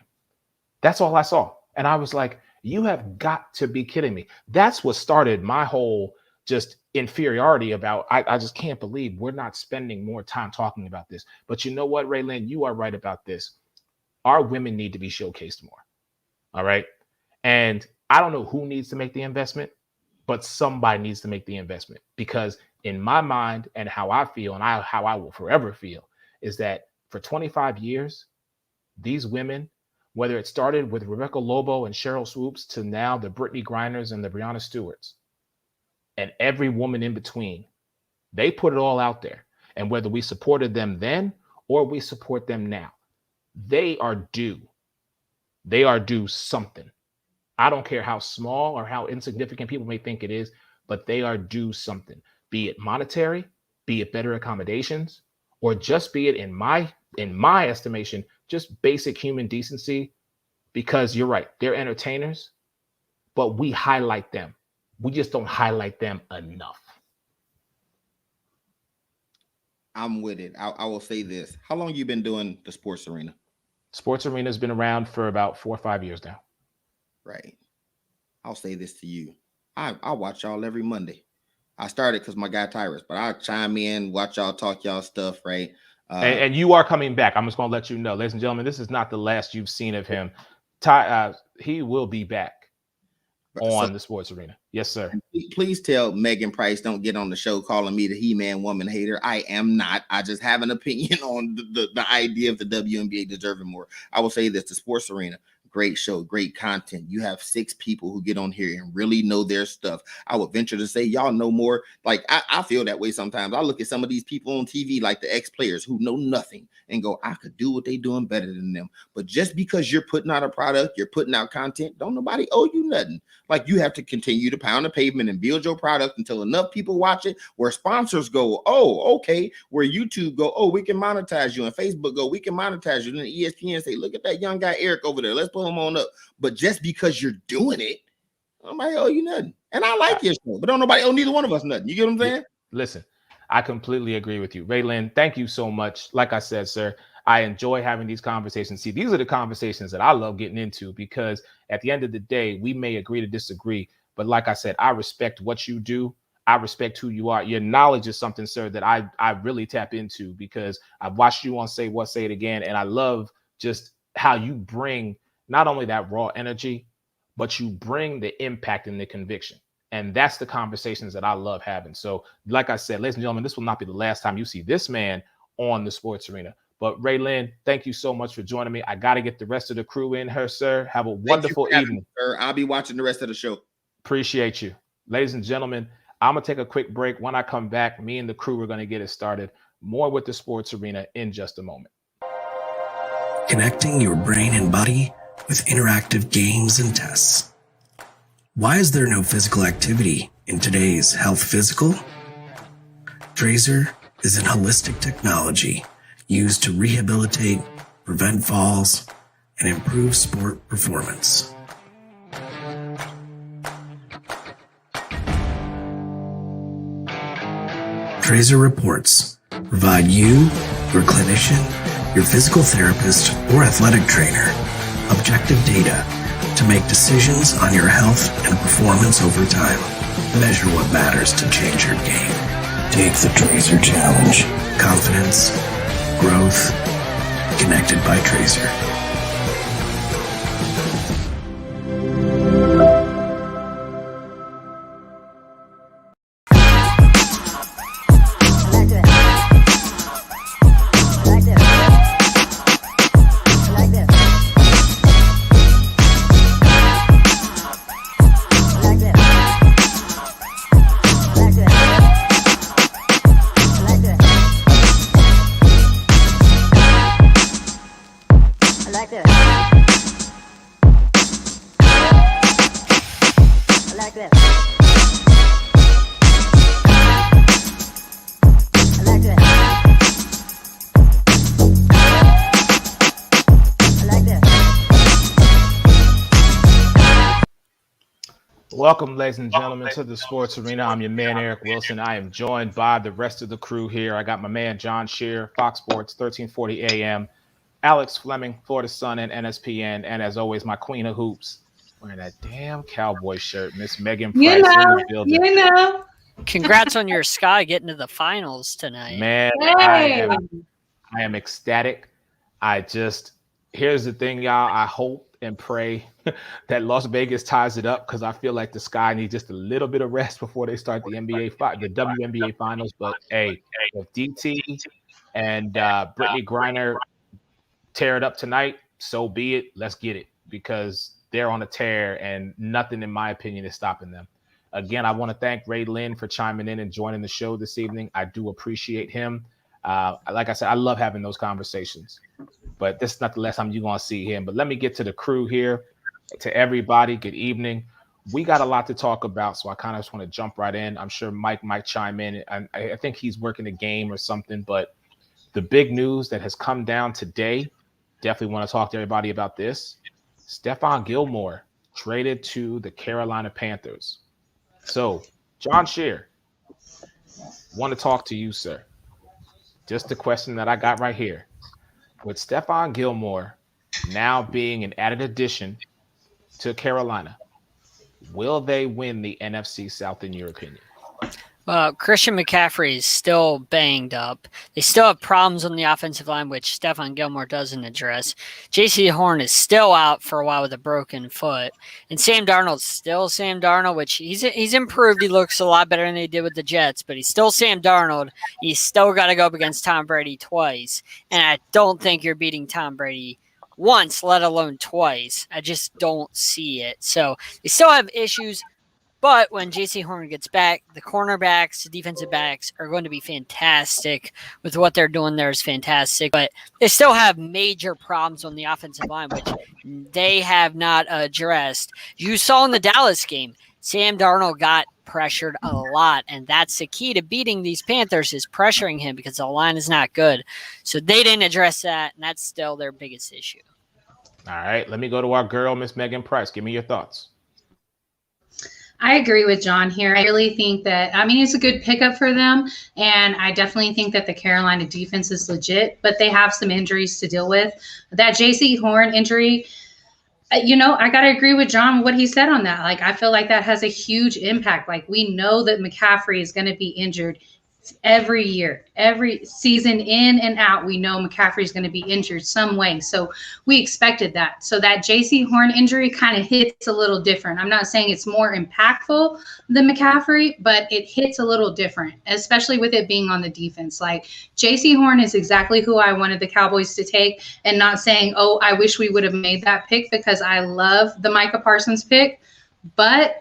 That's all I saw. And I was like, you have got to be kidding me. That's what started my whole just inferiority about, I just can't believe we're not spending more time talking about this. But you know what, Lynn, you are right about this. Our women need to be showcased more. All right. And I don't know who needs to make the investment, but somebody needs to make the investment, because in my mind and how I feel and how I will forever feel is that for 25 years, these women, whether it started with Rebecca Lobo and Cheryl Swoops to now the Brittany Griners and the Breonna Stewarts and every woman in between, they put it all out there. And whether we supported them then or we support them now, they are due. They are due something. I don't care how small or how insignificant people may think it is, but they are due something, be it monetary, be it better accommodations, or just be it in my estimation, just basic human decency, because you're right, they're entertainers, but we highlight them. We just don't highlight them enough. I'm with it. I will say this. How long you been doing the Sports Arena? Sports Arena has been around for about 4 or 5 years now. Right. I'll say this to you. I watch y'all every Monday. I started because my guy Tyrus, but I chime in, watch y'all talk y'all stuff, right? And you are coming back. I'm just going to let you know, ladies and gentlemen, this is not the last you've seen of him. He will be back on the Sports Arena. Yes, sir. Please tell Megan Price don't get on the show calling me the He-Man woman hater. I am not. I just have an opinion on the idea of the WNBA deserving more. I will say this, the Sports Arena, great show, great content. You have 6 people who get on here and really know their stuff. I would venture to say y'all know more. Like I feel that way sometimes. I look at some of these people on TV, like the ex-players who know nothing, and go, I could do what they doing better than them. But just because you're putting out a product, you're putting out content, don't nobody owe you nothing. Like you have to continue to pound the pavement and build your product until enough people watch it, where sponsors go, oh, okay, where YouTube go, oh, we can monetize you, and Facebook go, we can monetize you, and then ESPN say, look at that young guy Eric over there, let's put him on up. But just because you're doing it, nobody owe you nothing. And I like your show, but don't nobody owe neither one of us nothing. You get what I'm saying? Listen, I completely agree with you. Lynn, thank you so much. Like I said, sir, I enjoy having these conversations. See, these are the conversations that I love getting into, because at the end of the day, we may agree to disagree. But like I said, I respect what you do. I respect who you are. Your knowledge is something, sir, that I really tap into, because I've watched you on Say What, Say It Again. And I love just how you bring not only that raw energy, but you bring the impact and the conviction. And that's the conversations that I love having. So like I said, ladies and gentlemen, this will not be the last time you see this man on the Sports Arena. But Lynn, thank you so much for joining me. I got to get the rest of the crew in here, sir. Have a wonderful evening. Sir. I'll be watching the rest of the show. Appreciate you. Ladies and gentlemen, I'm going to take a quick break. When I come back, me and the crew are going to get it started. More with the Sports Arena in just a moment. Connecting your brain and body with interactive games and tests. Why is there no physical activity in today's health physical? Trazer is an holistic technology used to rehabilitate, prevent falls, and improve sport performance. Trazer reports provide you, your clinician, your physical therapist, or athletic trainer objective data to make decisions on your health and performance over time. Measure what matters to change your game. Take the Trazer Challenge. confidence, growth, connected by Tracer. Welcome, ladies and gentlemen, to the sports arena. I'm your man, Eric Wilson. I am joined by the rest of the crew here. I got my man, John Shear, Fox Sports, 1340 AM, Alex Fleming, Florida Sun and NSPN, and as always, my queen of hoops, wearing that damn cowboy shirt, Miss Megan Price in the building. Congrats on your Sky getting to the finals tonight. Man, Hey. I am ecstatic. Here's the thing, y'all. I hope and pray that Las Vegas ties it up because I feel like the Sky needs just a little bit of rest before they start the WNBA finals. But hey, if DT and Brittany Griner tear it up tonight, so be it. Let's get it because they're on a tear and nothing, in my opinion, is stopping them. Again, I want to thank Lynn for chiming in and joining the show this evening. I do appreciate him. Like I said, I love having those conversations, but this is not the last time you're going to see him. But let me get to the crew here. To everybody, good evening. We got a lot to talk about, so I kind of just want to jump right in. I'm sure Mike might chime in. I think he's working a game or something, but the big news that has come down today, definitely want to talk to everybody about this. Stephon Gilmore traded to the Carolina Panthers. So, John Shear, want to talk to you, sir. Just the question that I got right here. With Stephon Gilmore now being an added addition to Carolina, will they win the NFC South in your opinion? Well, Christian McCaffrey is still banged up. They still have problems on the offensive line, which Stephon Gilmore doesn't address. J.C. Horn is still out for a while with a broken foot. And Sam Darnold's still Sam Darnold, which he's improved. He looks a lot better than he did with the Jets, but he's still Sam Darnold. He's still got to go up against Tom Brady twice. And I don't think you're beating Tom Brady once, let alone twice. I just don't see it. So they still have issues. But when J.C. Horn gets back, the cornerbacks, the defensive backs are going to be fantastic. With what they're doing there is fantastic. But they still have major problems on the offensive line, which they have not addressed. You saw in the Dallas game, Sam Darnold got pressured a lot, and that's the key to beating these Panthers is pressuring him because the line is not good. So they didn't address that, and that's still their biggest issue. All right, let me go to our girl, Miss Megan Price. Give me your thoughts. I agree with John here. I really think that, it's a good pickup for them. And I definitely think that the Carolina defense is legit, but they have some injuries to deal with. That J.C. Horn injury, I got to agree with John, what he said on that. Like, I feel like that has a huge impact. Like, we know that McCaffrey is going to be injured every year, every season in and out. We know McCaffrey is going to be injured some way. So we expected that. So that J.C. Horn injury kind of hits a little different. I'm not saying it's more impactful than McCaffrey, but it hits a little different, especially with it being on the defense. Like J.C. Horn is exactly who I wanted the Cowboys to take, and not saying, oh, I wish we would have made that pick because I love the Micah Parsons pick, but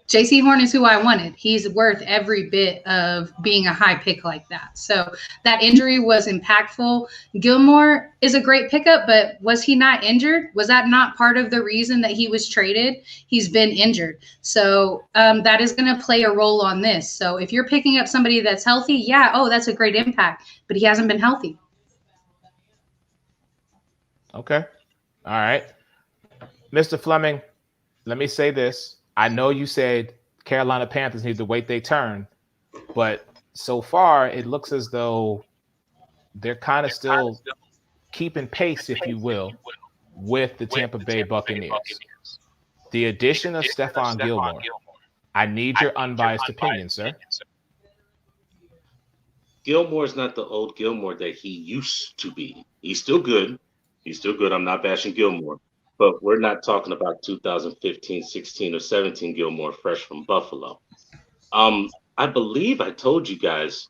J.C. Horn is who I wanted. He's worth every bit of being a high pick like that. So that injury was impactful. Gilmore is a great pickup, but was he not injured? Was that not part of the reason that he was traded? He's been injured. So that is going to play a role on this. So if you're picking up somebody that's healthy, that's a great impact, but he hasn't been healthy. Okay. All right. Mr. Fleming, let me say this. I know you said Carolina Panthers need to wait their turn, but so far it looks as though they're kind of still keeping pace, if you will, with the Tampa Bay Buccaneers. The addition of Stephon Gilmore, I need your unbiased opinion, sir. Gilmore's not the old Gilmore that he used to be. He's still good. He's still good. I'm not bashing Gilmore. But we're not talking about 2015, 16, or 17 Gilmore fresh from Buffalo. I believe I told you guys,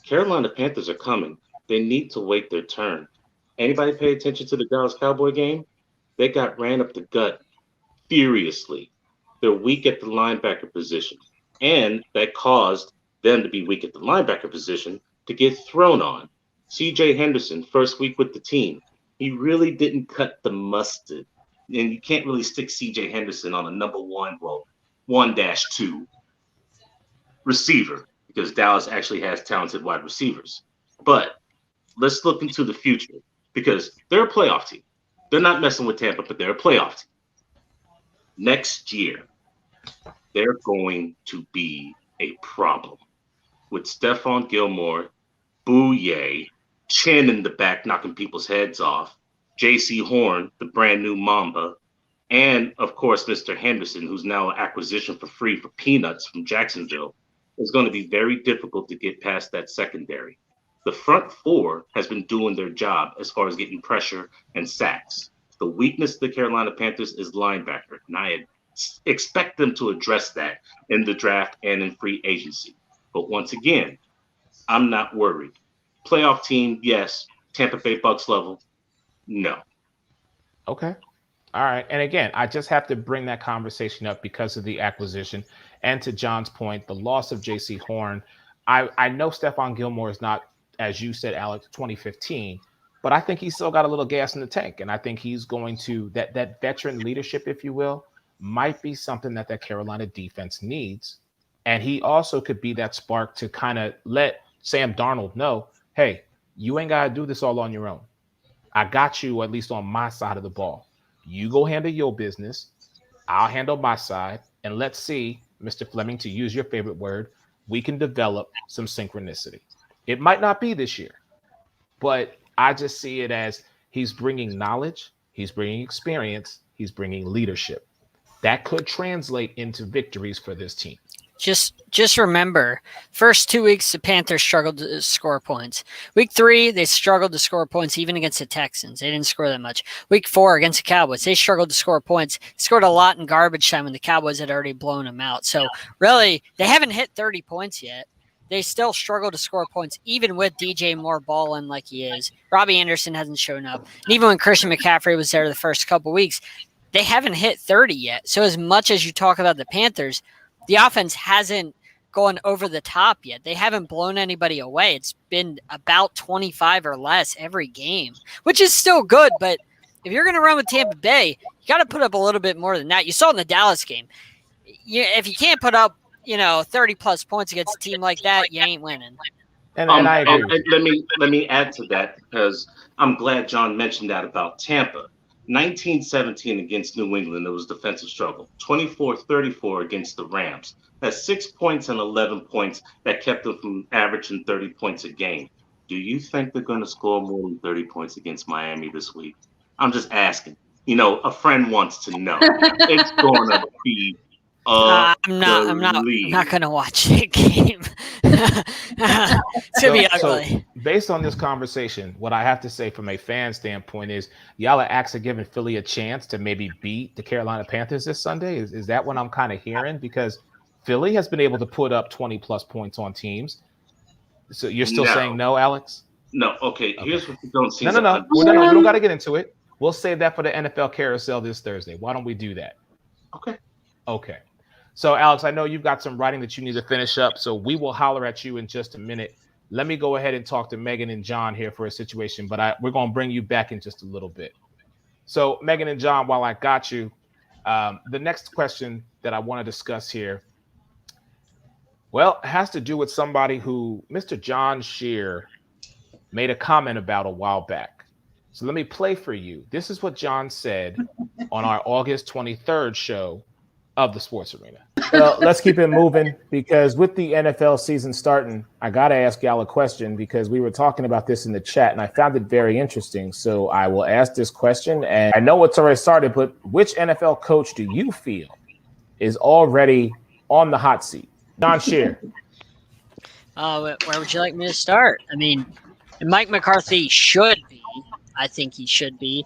Carolina Panthers are coming. They need to wait their turn. Anybody pay attention to the Dallas Cowboy game? They got ran up the gut furiously. They're weak at the linebacker position. And that caused them to be weak at the linebacker position to get thrown on. CJ Henderson, first week with the team, he really didn't cut the mustard. And you can't really stick CJ Henderson on a number 1-2 receiver because Dallas actually has talented wide receivers. But let's look into the future because they're a playoff team. They're not messing with Tampa, but they're a playoff team. Next year, they're going to be a problem with Stephon Gilmore, Bouye, Chin in the back knocking people's heads off, J.C. Horn, the brand new Mamba, and, of course, Mr. Henderson, who's now an acquisition for free for peanuts from Jacksonville. It's going to be very difficult to get past that secondary. The front four has been doing their job as far as getting pressure and sacks. The weakness of the Carolina Panthers is linebacker, and I expect them to address that in the draft and in free agency. But once again, I'm not worried. Playoff team, yes. Tampa Bay Bucks level, no. Okay. All right. And again, I just have to bring that conversation up because of the acquisition. And to John's point, the loss of J.C. Horn. I know Stephon Gilmore is not, as you said, Alex, 2015, but I think he's still got a little gas in the tank. And I think he's going to, that veteran leadership, if you will, might be something that Carolina defense needs. And he also could be that spark to kind of let Sam Darnold know, hey, you ain't got to do this all on your own. I got you at least on my side of the ball. You go handle your business. I'll handle my side. And let's see, Mr. Fleming, to use your favorite word, we can develop some synchronicity. It might not be this year, but I just see it as he's bringing knowledge, he's bringing experience, he's bringing leadership. That could translate into victories for this team. Just remember, first 2 weeks, the Panthers struggled to score points. Week 3, they struggled to score points even against the Texans. They didn't score that much. Week 4, against the Cowboys, they struggled to score points. They scored a lot in garbage time when the Cowboys had already blown them out. So really, they haven't hit 30 points yet. They still struggle to score points, even with DJ Moore balling like he is. Robbie Anderson hasn't shown up. And even when Christian McCaffrey was there the first couple weeks, they haven't hit 30 yet. So as much as you talk about the Panthers, the offense hasn't gone over the top yet. They haven't blown anybody away. It's been about 25 or less every game, which is still good. But if you're going to run with Tampa Bay, you got to put up a little bit more than that. You saw in the Dallas game. If you can't put up, 30-plus points against a team like that, you ain't winning. And I agree. Let me add to that because I'm glad John mentioned that about Tampa. 19-17 against New England, it was defensive struggle. 24-34 against the Rams. That's 6 points and 11 points that kept them from averaging 30 points a game. Do you think they're going to score more than 30 points against Miami this week? I'm just asking. A friend wants to know. It's going to be I'm not going to watch that game. It's going to be ugly. So based on this conversation, what I have to say from a fan standpoint is y'all are actually giving Philly a chance to maybe beat the Carolina Panthers this Sunday. Is that what I'm kind of hearing? Because Philly has been able to put up 20-plus points on teams. So you're still saying no, Alex? No. Okay. Here's what you don't see. No. We don't got to get into it. We'll save that for the NFL carousel this Thursday. Why don't we do that? Okay. So, Alex, I know you've got some writing that you need to finish up, so we will holler at you in just a minute. Let me go ahead and talk to Megan and John here for a situation, but we're going to bring you back in just a little bit. So, Megan and John, while I got you, the next question that I want to discuss here, well, it has to do with somebody who Mr. John Scheer made a comment about a while back. So let me play for you. This is what John said on our August 23rd show of the Sports Arena. Well, let's keep it moving because with the NFL season starting, I got to ask y'all a question because we were talking about this in the chat and I found it very interesting. So I will ask this question, and I know it's already started, but which NFL coach do you feel is already on the hot seat? John Scheer. Where would you like me to start? I mean, Mike McCarthy should be. I think he should be.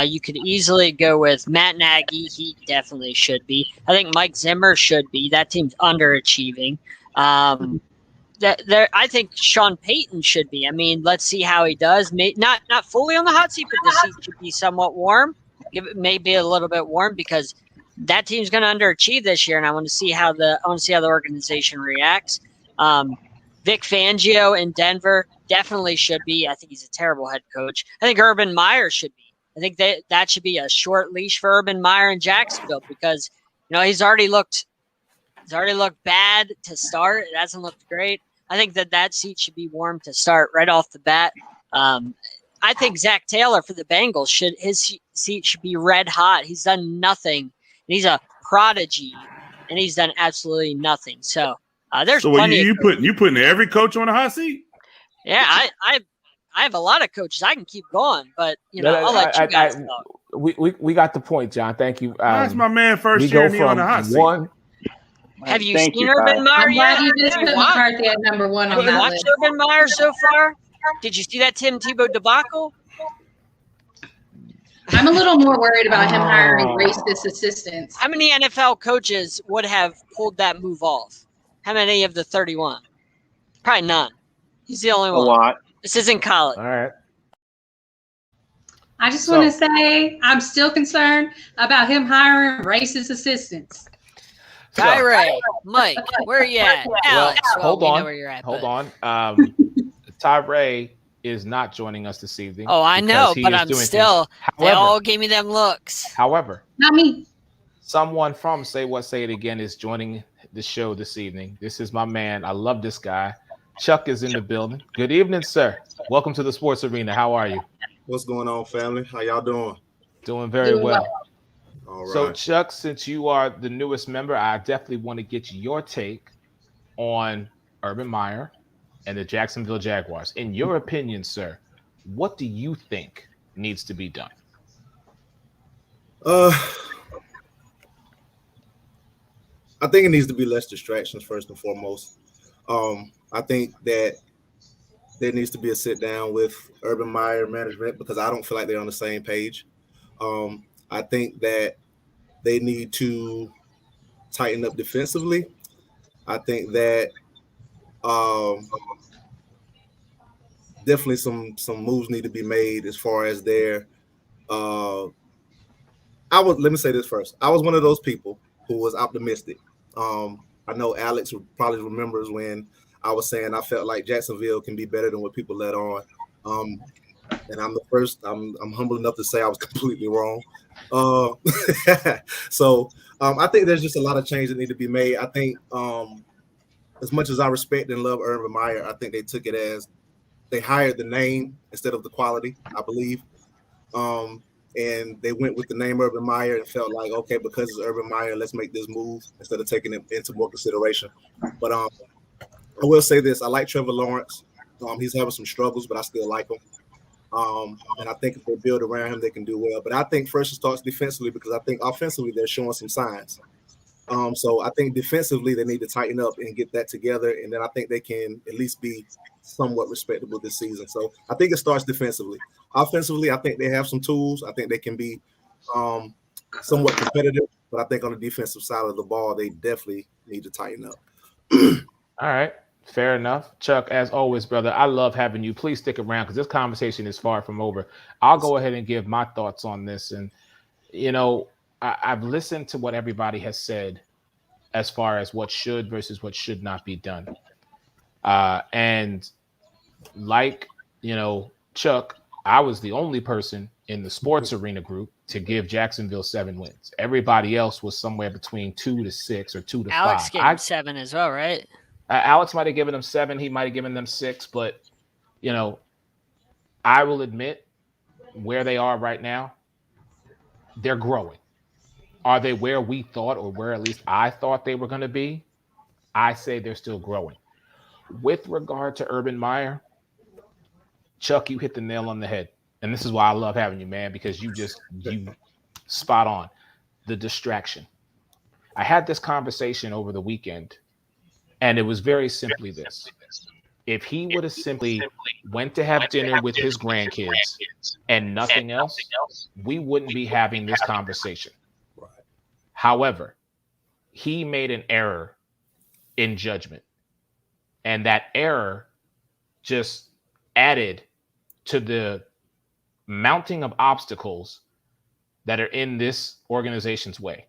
You could easily go with Matt Nagy. He definitely should be. I think Mike Zimmer should be. That team's underachieving. I think Sean Payton should be. I mean, let's see how he does. Not fully on the hot seat, but the seat should be somewhat warm. Give it maybe a little bit warm because that team's going to underachieve this year, and I want to see how the organization reacts. Vic Fangio in Denver definitely should be. I think he's a terrible head coach. I think Urban Meyer should be. I think that should be a short leash for Urban Meyer in Jacksonville because he's already looked bad to start. It hasn't looked great. I think that seat should be warm to start right off the bat. I think Zach Taylor for the Bengals his seat should be red hot. He's done nothing. He's a prodigy, and he's done absolutely nothing. So there's plenty. You putting every coach on a hot seat? Yeah, I have a lot of coaches. I can keep going, but I'll let you guys talk. We got the point, John. Thank you. That's my man first year on the hot seat. Have you seen Urban Meyer yet? I'm glad you just put McCarthy at number one on that list. Urban Meyer so far? Did you see that Tim Tebow debacle? I'm a little more worried about him hiring racist assistants. How many NFL coaches would have pulled that move off? How many of the 31? Probably none. He's the only one. A lot. This isn't college. All right. I just want to say I'm still concerned about him hiring racist assistants. Tyree, Mike, where are you at? Alex, hold on. We know where you're at. Hold on. Tyree is not joining us this evening. Oh, I know, but I'm still. They all gave me them looks. However, not me. Someone from Say What Say It Again is joining the show this evening. This is my man. I love this guy. Chuck is in the building. Good evening, sir. Welcome to the Sports Arena. How are you? What's going on, family? How y'all doing? Doing very well. All right. So, Chuck, since you are the newest member, I definitely want to get your take on Urban Meyer and the Jacksonville Jaguars. In your opinion, sir, what do you think needs to be done? I think it needs to be less distractions, first and foremost. I think that there needs to be a sit down with Urban Meyer management because I don't feel like they're on the same page. I think that they need to tighten up defensively. I think that definitely some moves need to be made as far as their let me say this first. I was one of those people who was optimistic. I know Alex probably remembers when I was saying I felt like Jacksonville can be better than what people let on. And I'm the first. I'm humble enough to say I was completely wrong. So I think there's just a lot of change that need to be made. I think as much as I respect and love Urban Meyer, I think they took it as they hired the name instead of the quality, I believe. And they went with the name Urban Meyer and felt like, okay, because it's Urban Meyer, let's make this move instead of taking it into more consideration. But I will say this. I like Trevor Lawrence. He's having some struggles, but I still like him. And I think if they build around him, they can do well. But I think first it starts defensively because I think offensively they're showing some signs. So I think defensively they need to tighten up and get that together. And then I think they can at least be somewhat respectable this season. So I think it starts defensively. Offensively, I think they have some tools. I think they can be somewhat competitive. But I think on the defensive side of the ball, they definitely need to tighten up. All right. Fair enough. Chuck, as always, brother, I love having you. Please stick around because this conversation is far from over. I'll go ahead and give my thoughts on this. And, I've listened to what everybody has said as far as what should versus what should not be done. And like, Chuck, I was the only person in the Sports Arena group to give Jacksonville 7 wins. Everybody else was somewhere between 2 to 6 or 2 to 5. Alex gave him 7 as well, right? Alex might have given them 7. He might have given them 6. But, I will admit where they are right now, they're growing. Are they where we thought or where at least I thought they were going to be? I say they're still growing. With regard to Urban Meyer, Chuck, you hit the nail on the head. And this is why I love having you, man, because you spot on. The distraction. I had this conversation over the weekend. And it was very simply this. If he would have simply went to have dinner with his grandkids and nothing else, we wouldn't be having this conversation. Right. However, he made an error in judgment. And that error just added to the mounting of obstacles that are in this organization's way.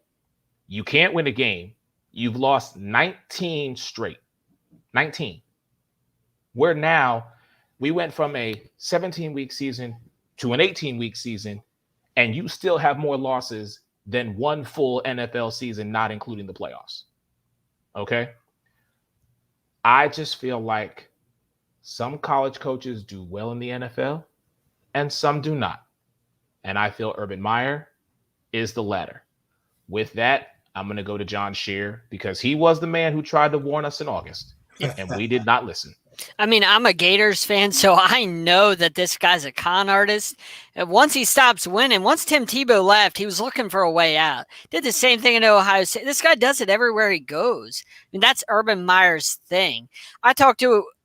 You can't win a game. You've lost 19 straight. 19. Where now we went from a 17-week season to an 18-week season, and you still have more losses than one full NFL season, not including the playoffs. Okay? I just feel like some college coaches do well in the NFL and some do not. And I feel Urban Meyer is the latter. With that, I'm going to go to John Scheer because he was the man who tried to warn us in August, and we did not listen. I mean, I'm a Gators fan, so I know that this guy's a con artist. And once he stops winning, once Tim Tebow left, he was looking for a way out. Did the same thing in Ohio State. This guy does it everywhere he goes. I mean, that's Urban Meyer's thing.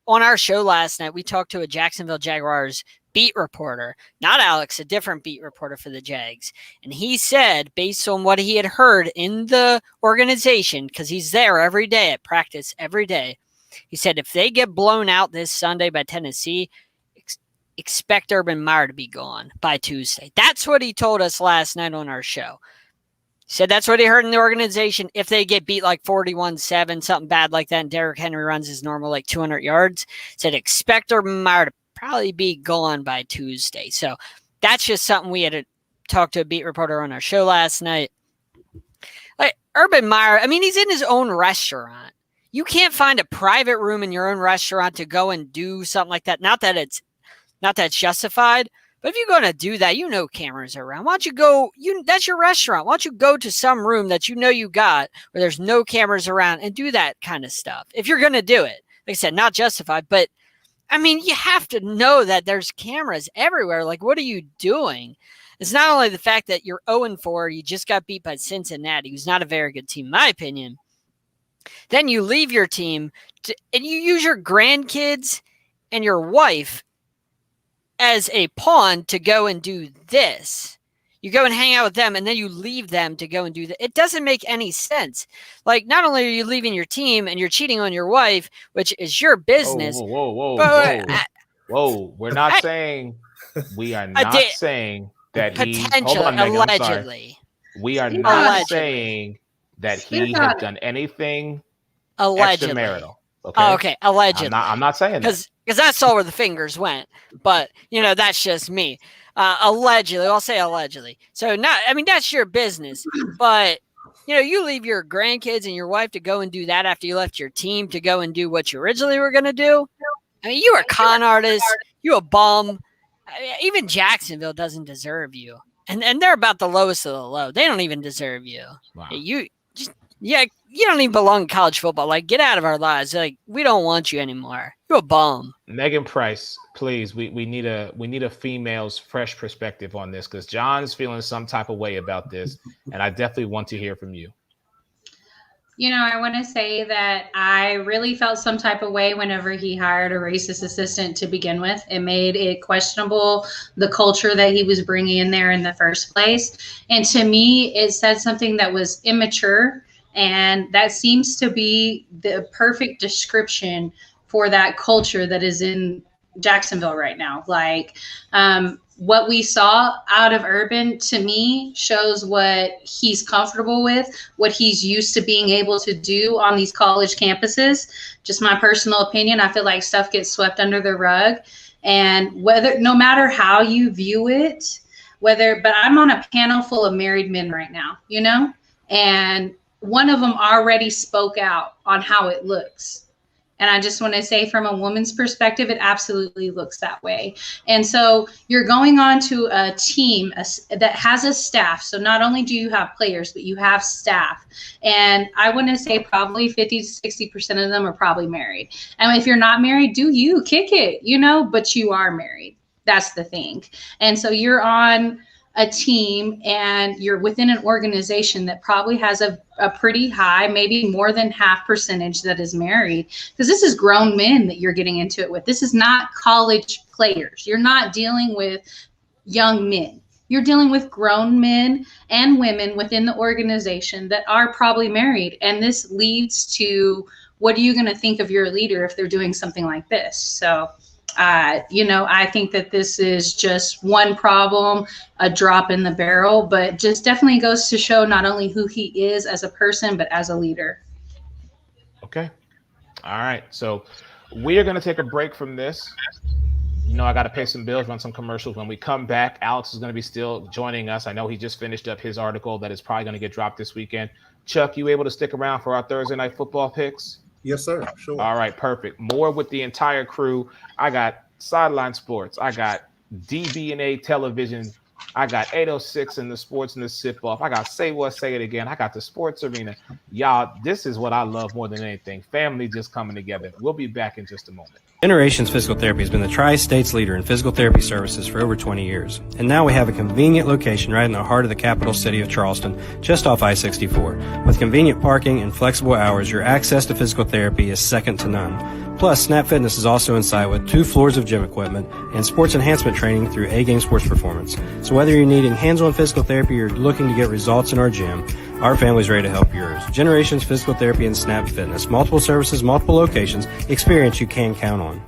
On our show last night, we talked to a Jacksonville Jaguars beat reporter, not Alex, a different beat reporter for the Jags. And he said, based on what he had heard in the organization, because he's there every day at practice every day, he said, if they get blown out this Sunday by Tennessee, expect Urban Meyer to be gone by Tuesday. That's what he told us last night on our show. He said that's what he heard in the organization. If they get beat like 41-7, something bad like that, and Derrick Henry runs his normal like 200 yards, said expect Urban Meyer to probably be gone by Tuesday. So that's just something we had to talk to a beat reporter on our show last night. Like Urban Meyer, I mean, he's in his own restaurant. You can't find a private room in your own restaurant to go and do something like that. Not that it's justified, but if you're going to do that, you know cameras are around. Why don't you go, that's your restaurant. Why don't you go to some room that you know you got where there's no cameras around and do that kind of stuff? If you're going to do it, like I said, not justified, but I mean, you have to know that there's cameras everywhere. Like, what are you doing? It's not only the fact that you're 0-4, you just got beat by Cincinnati, who's not a very good team, in my opinion. Then you leave your team and you use your grandkids and your wife as a pawn to go and do this. You go and hang out with them and then you leave them to go and do that. It doesn't make any sense. Like, not only are you leaving your team and you're cheating on your wife, which is your business. Whoa. We're not saying, we are not saying that he, hold on, Megan, allegedly. We are not saying that he had done anything extramarital. Okay. Oh, okay. Allegedly. I'm not saying that. Because I saw where the fingers went. But, that's just me. Allegedly. I'll say allegedly. So, that's your business. But, you leave your grandkids and your wife to go and do that after you left your team to go and do what you originally were going to do. I mean, you are a con artist. You a bum. Even Jacksonville doesn't deserve you. And they're about the lowest of the low. They don't even deserve you. Wow. You don't even belong in college football. Like, get out of our lives. Like, we don't want you anymore. You're a bum. Megan Price, please. We need a female's fresh perspective on this because John's feeling some type of way about this, and I definitely want to hear from you. I want to say that I really felt some type of way whenever he hired a racist assistant to begin with. It made it questionable the culture that he was bringing in there in the first place. And to me, it said something that was immature. And that seems to be the perfect description for that culture that is in Jacksonville right now. Like, what we saw out of Urban, to me, shows what he's comfortable with, what he's used to being able to do on these college campuses. Just my personal opinion, I feel like stuff gets swept under the rug. And no matter how you view it, but I'm on a panel full of married men right now, and one of them already spoke out on how it looks. And I just want to say, from a woman's perspective, it absolutely looks that way. And so you're going on to a team that has a staff. So not only do you have players, but you have staff. And I want to say probably 50 to 60% of them are probably married. And if you're not married, do you kick it, but you are married. That's the thing. And so you're on a team and you're within an organization that probably has a pretty high, maybe more than half percentage that is married, because this is grown men that you're getting into it with. This is not college players. You're not dealing with young men. You're dealing with grown men and women within the organization that are probably married. And this leads to, what are you going to think of your leader if they're doing something like this? So, I think that this is just one problem, a drop in the barrel, but just definitely goes to show not only who he is as a person, but as a leader. Okay. All right. So we are going to take a break from this. I got to pay some bills, run some commercials. When we come back, Alex is going to be still joining us. I know he just finished up his article that is probably going to get dropped this weekend. Chuck, you able to stick around for our Thursday night football picks? Yes, sir. Sure. All right, perfect. More with the entire crew. I got Sideline Sports. I got DB&A Television. I got 806 in the Sports and the Sip-Off. I got Say What, Say It Again. I got the Sports Arena. Y'all, this is what I love more than anything. Family just coming together. We'll be back in just a moment. Generations Physical Therapy has been the Tri-State's leader in physical therapy services for over 20 years. And now we have a convenient location right in the heart of the capital city of Charleston, just off I-64. With convenient parking and flexible hours, your access to physical therapy is second to none. Plus, Snap Fitness is also in sight with 2 floors of gym equipment and sports enhancement training through A-Game Sports Performance. So whether you're needing hands-on physical therapy or looking to get results in our gym, our family's ready to help yours. Generations Physical Therapy and Snap Fitness. Multiple services, multiple locations. Experience you can count on.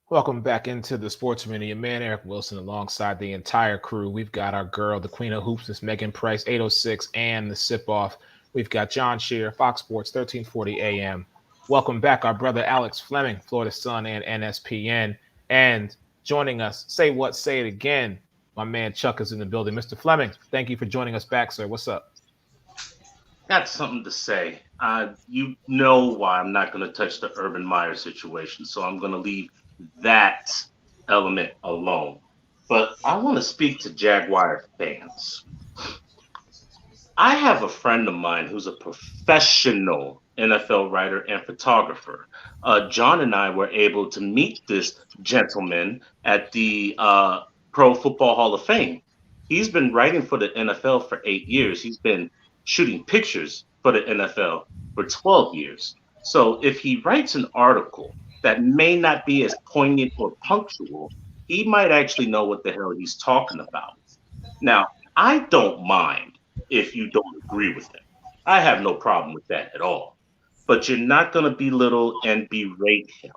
Welcome back into the Sports Arena. Your man, Eric Wilson, alongside the entire crew. We've got our girl, the Queen of Hoops, Miss Megan Price, 806, and the Sip-Off. We've got John Shear, Fox Sports, 1340 AM. Welcome back, our brother Alex Fleming, Florida Sun and NSPN. And joining us, Say What, Say It Again, my man Chuck is in the building. Mr. Fleming, thank you for joining us back, sir. What's up? Got something to say. You know why I'm not going to touch the Urban Meyer situation, so I'm going to leave that element alone. But I want to speak to Jaguar fans. I have a friend of mine who's a professional NFL writer and photographer. John and I were able to meet this gentleman at the Pro Football Hall of Fame. He's been writing for the NFL for 8 years. He's been shooting pictures for the NFL for 12 years. So if he writes an article that may not be as poignant or punctual, he might actually know what the hell he's talking about. Now, I don't mind if you don't agree with him. I have no problem with that at all. But you're not going to belittle and berate him.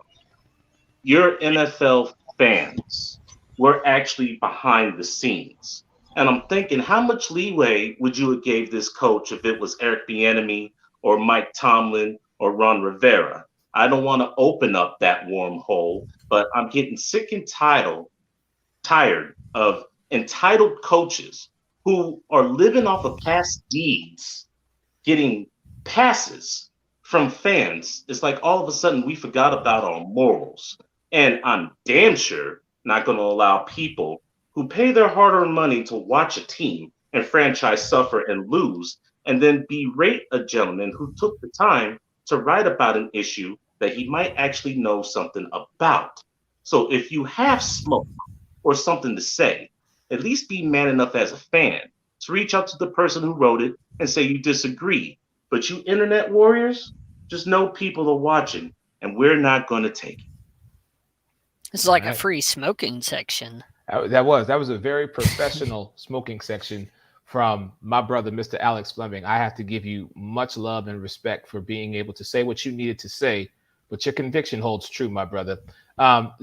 Your NFL fans were actually behind the scenes. And I'm thinking, how much leeway would you have gave this coach if it was Eric Bieniemy or Mike Tomlin or Ron Rivera? I don't want to open up that wormhole, but I'm getting sick and tired of entitled coaches who are living off of past deeds, getting passes from fans. It's like all of a sudden we forgot about our morals. And I'm damn sure not going to allow people who pay their hard-earned money to watch a team and franchise suffer and lose, and then berate a gentleman who took the time to write about an issue that he might actually know something about. So if you have smoke or something to say, at least be man enough as a fan to reach out to the person who wrote it and say you disagree. But you internet warriors, just know people are watching, and we're not going to take it. This is like a free smoking section. That was a very professional smoking section from my brother, Mr. Alex Fleming. I have to give you much love and respect for being able to say what you needed to say, but your conviction holds true, my brother.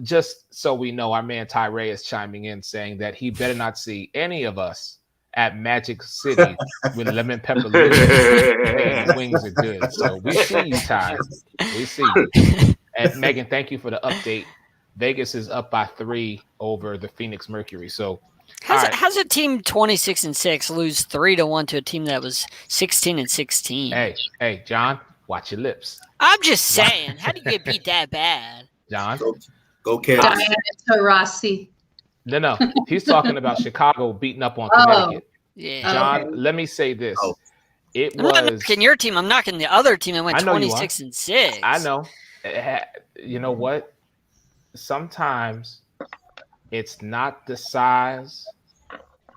Just so we know, our man Tyree is chiming in saying that he better not see any of us at Magic City with lemon pepper the wings are good. So we see you, Ty. We see you. And Megan, thank you for the update. Vegas is up by 3 over the Phoenix Mercury. So how's a team 26-6 lose 3-1 to a team that was 16-16? Hey, John, watch your lips. I'm just saying, how do you get beat that bad? John, go Cavs. Diana Taurasi. No, he's talking about Chicago beating up on Connecticut. Yeah, John, let me say this. I'm not knocking your team. I'm knocking the other team that went 26-6. I know. You know what? Sometimes it's not the size,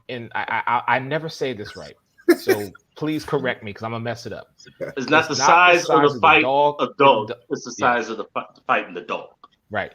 and I never say this right, so please correct me because I'm gonna mess it up. It's not the size of the fight of the dog. It's the size of the fight in the dog. Right.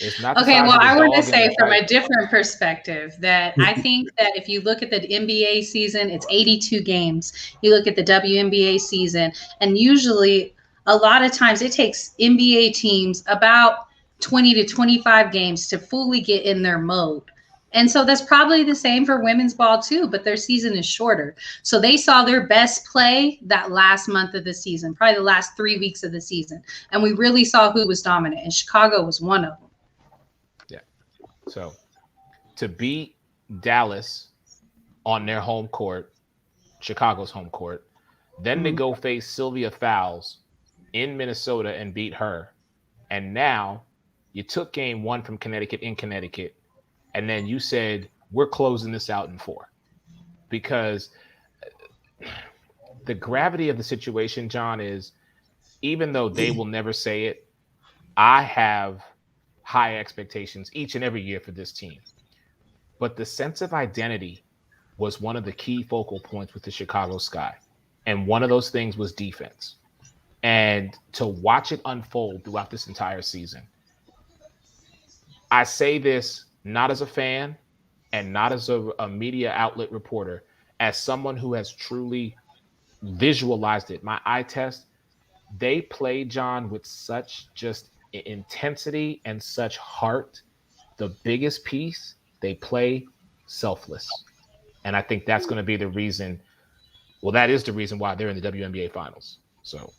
It's not. Okay, well, I want to say from a different perspective that I think that if you look at the NBA season, it's 82 games. You look at the WNBA season, and usually a lot of times it takes NBA teams about 20 to 25 games to fully get in their mode. And so that's probably the same for women's ball too, but their season is shorter. So they saw their best play that last month of the season, probably the last 3 weeks of the season. And we really saw who was dominant, and Chicago was one of them. Yeah. So to beat Dallas on their home court, Chicago's home court, then they go face Sylvia Fowles in Minnesota and beat her. And now you took game 1 from Connecticut in Connecticut, and then you said, we're closing this out in 4. Because the gravity of the situation, John, is even though they will never say it, I have high expectations each and every year for this team. But the sense of identity was one of the key focal points with the Chicago Sky. And one of those things was defense. And to watch it unfold throughout this entire season, I say this not as a fan and not as a media outlet reporter, as someone who has truly visualized it. My eye test, they play, John, with such just intensity and such heart. The biggest piece, they play selfless. And I think that's going to be the reason. Well, that is the reason why they're in the WNBA finals. So,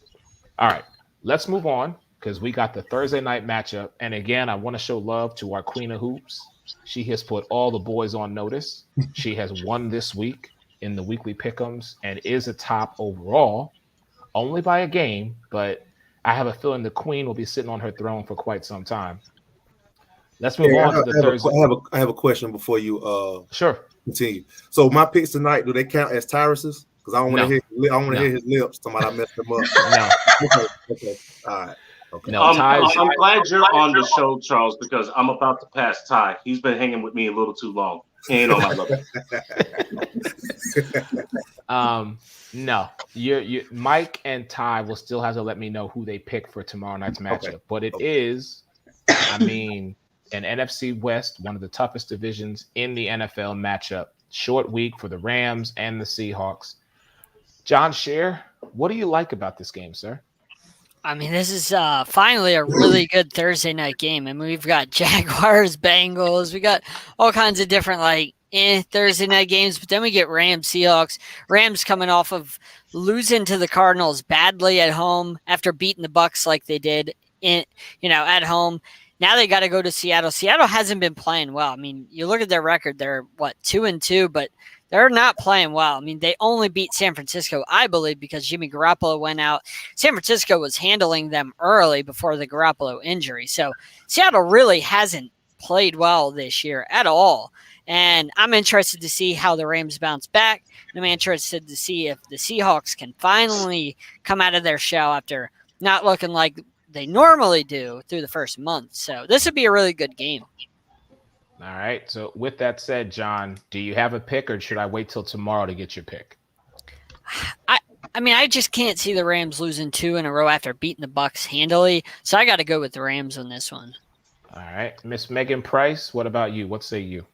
all right, let's move on because we got the Thursday night matchup. And again, I want to show love to our Queen of Hoops. She has put all the boys on notice. She has won this week in the weekly pick'ems and is a top overall, only by a game. But I have a feeling the Queen will be sitting on her throne for quite some time. Let's move on to the Thursday. I have a question before you sure continue. So my picks tonight, do they count as Tyrus's? Because I don't want to hear his lips. Somebody I messed them up. No. Okay. All right. Okay. No, I'm glad you're on the show, Charles, because I'm about to pass Ty. He's been hanging with me a little too long. He ain't on my level. No, you Mike and Ty will still have to let me know who they pick for tomorrow night's matchup. Okay. But it is, an NFC West, one of the toughest divisions in the NFL matchup. Short week for the Rams and the Seahawks. John Scheer, what do you like about this game, sir? I mean, this is finally a really good Thursday night game. I mean, we've got Jaguars, Bengals. We got all kinds of different, Thursday night games. But then we get Rams, Seahawks. Rams coming off of losing to the Cardinals badly at home after beating the Bucs like they did at home. Now they got to go to Seattle. Seattle hasn't been playing well. I mean, you look at their record, they're 2-2, but they're not playing well. I mean, they only beat San Francisco, I believe, because Jimmy Garoppolo went out. San Francisco was handling them early before the Garoppolo injury. So Seattle really hasn't played well this year at all. And I'm interested to see how the Rams bounce back. I'm interested to see if the Seahawks can finally come out of their shell after not looking like they normally do through the first month. So this would be a really good game. All right. So with that said, John, do you have a pick, or should I wait till tomorrow to get your pick? I mean, I just can't see the Rams losing 2 in a row after beating the Bucs handily. So I got to go with the Rams on this one. All right. Miss Megan Price, what about you? What say you?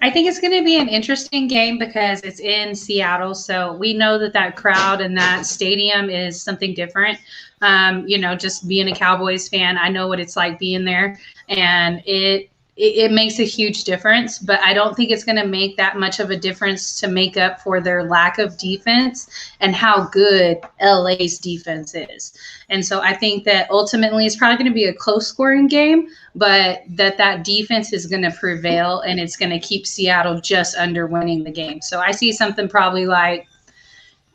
I think it's going to be an interesting game because it's in Seattle. So we know that crowd and that stadium is something different. Just being a Cowboys fan, I know what it's like being there, and it makes a huge difference, but I don't think it's going to make that much of a difference to make up for their lack of defense and how good LA's defense is. And so I think that ultimately it's probably going to be a close scoring game, but that defense is going to prevail and it's going to keep Seattle just under winning the game. So I see something probably like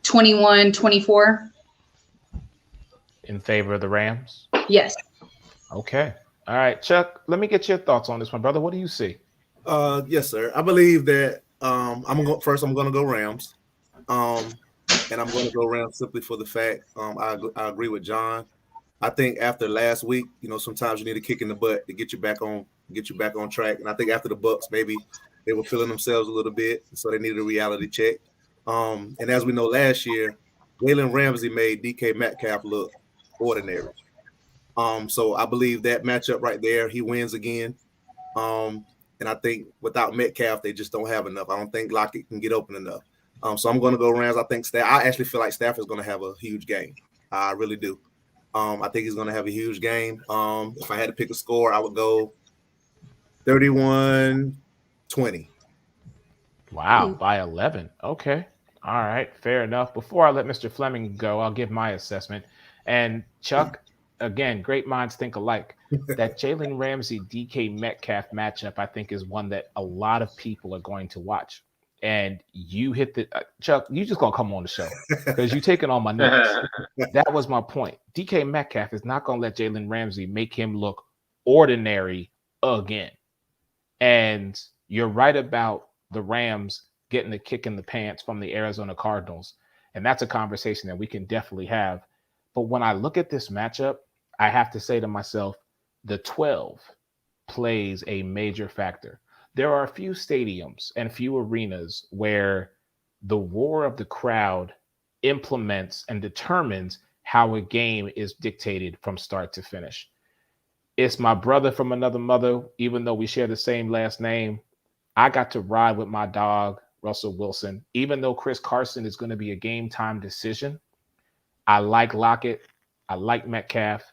21-24. In favor of the Rams? Yes. Okay. All right, Chuck, let me get your thoughts on this one, brother. What do you see? Yes, sir. I believe that I'm going to go Rams. And I'm going to go Rams simply for the fact I agree with John. I think after last week, sometimes you need a kick in the butt to get you back on track. And I think after the Bucs, maybe they were feeling themselves a little bit, so they needed a reality check. And as we know, last year, Jalen Ramsey made DK Metcalf look ordinary. So I believe that matchup right there, he wins again. And I think without Metcalf, they just don't have enough. I don't think Lockett can get open enough. So I'm going to go Rams. I actually feel like Stafford's going to have a huge game. I really do. I think he's going to have a huge game. If I had to pick a score, I would go 31-20. Wow, by 11. Okay. All right, fair enough. Before I let Mr. Fleming go, I'll give my assessment. And Chuck, again, great minds think alike. That Jalen Ramsey, DK Metcalf matchup, I think, is one that a lot of people are going to watch. And you hit the Chuck, you just gonna come on the show because you're taking all my notes. That was my point. DK Metcalf is not gonna let Jalen Ramsey make him look ordinary again. And you're right about the Rams getting the kick in the pants from the Arizona Cardinals. And that's a conversation that we can definitely have. But when I look at this matchup, I have to say to myself, the 12 plays a major factor. There are a few stadiums and few arenas where the roar of the crowd implements and determines how a game is dictated from start to finish. It's my brother from another mother, even though we share the same last name. I got to ride with my dog, Russell Wilson. Even though Chris Carson is going to be a game time decision, I like Lockett. I like Metcalf.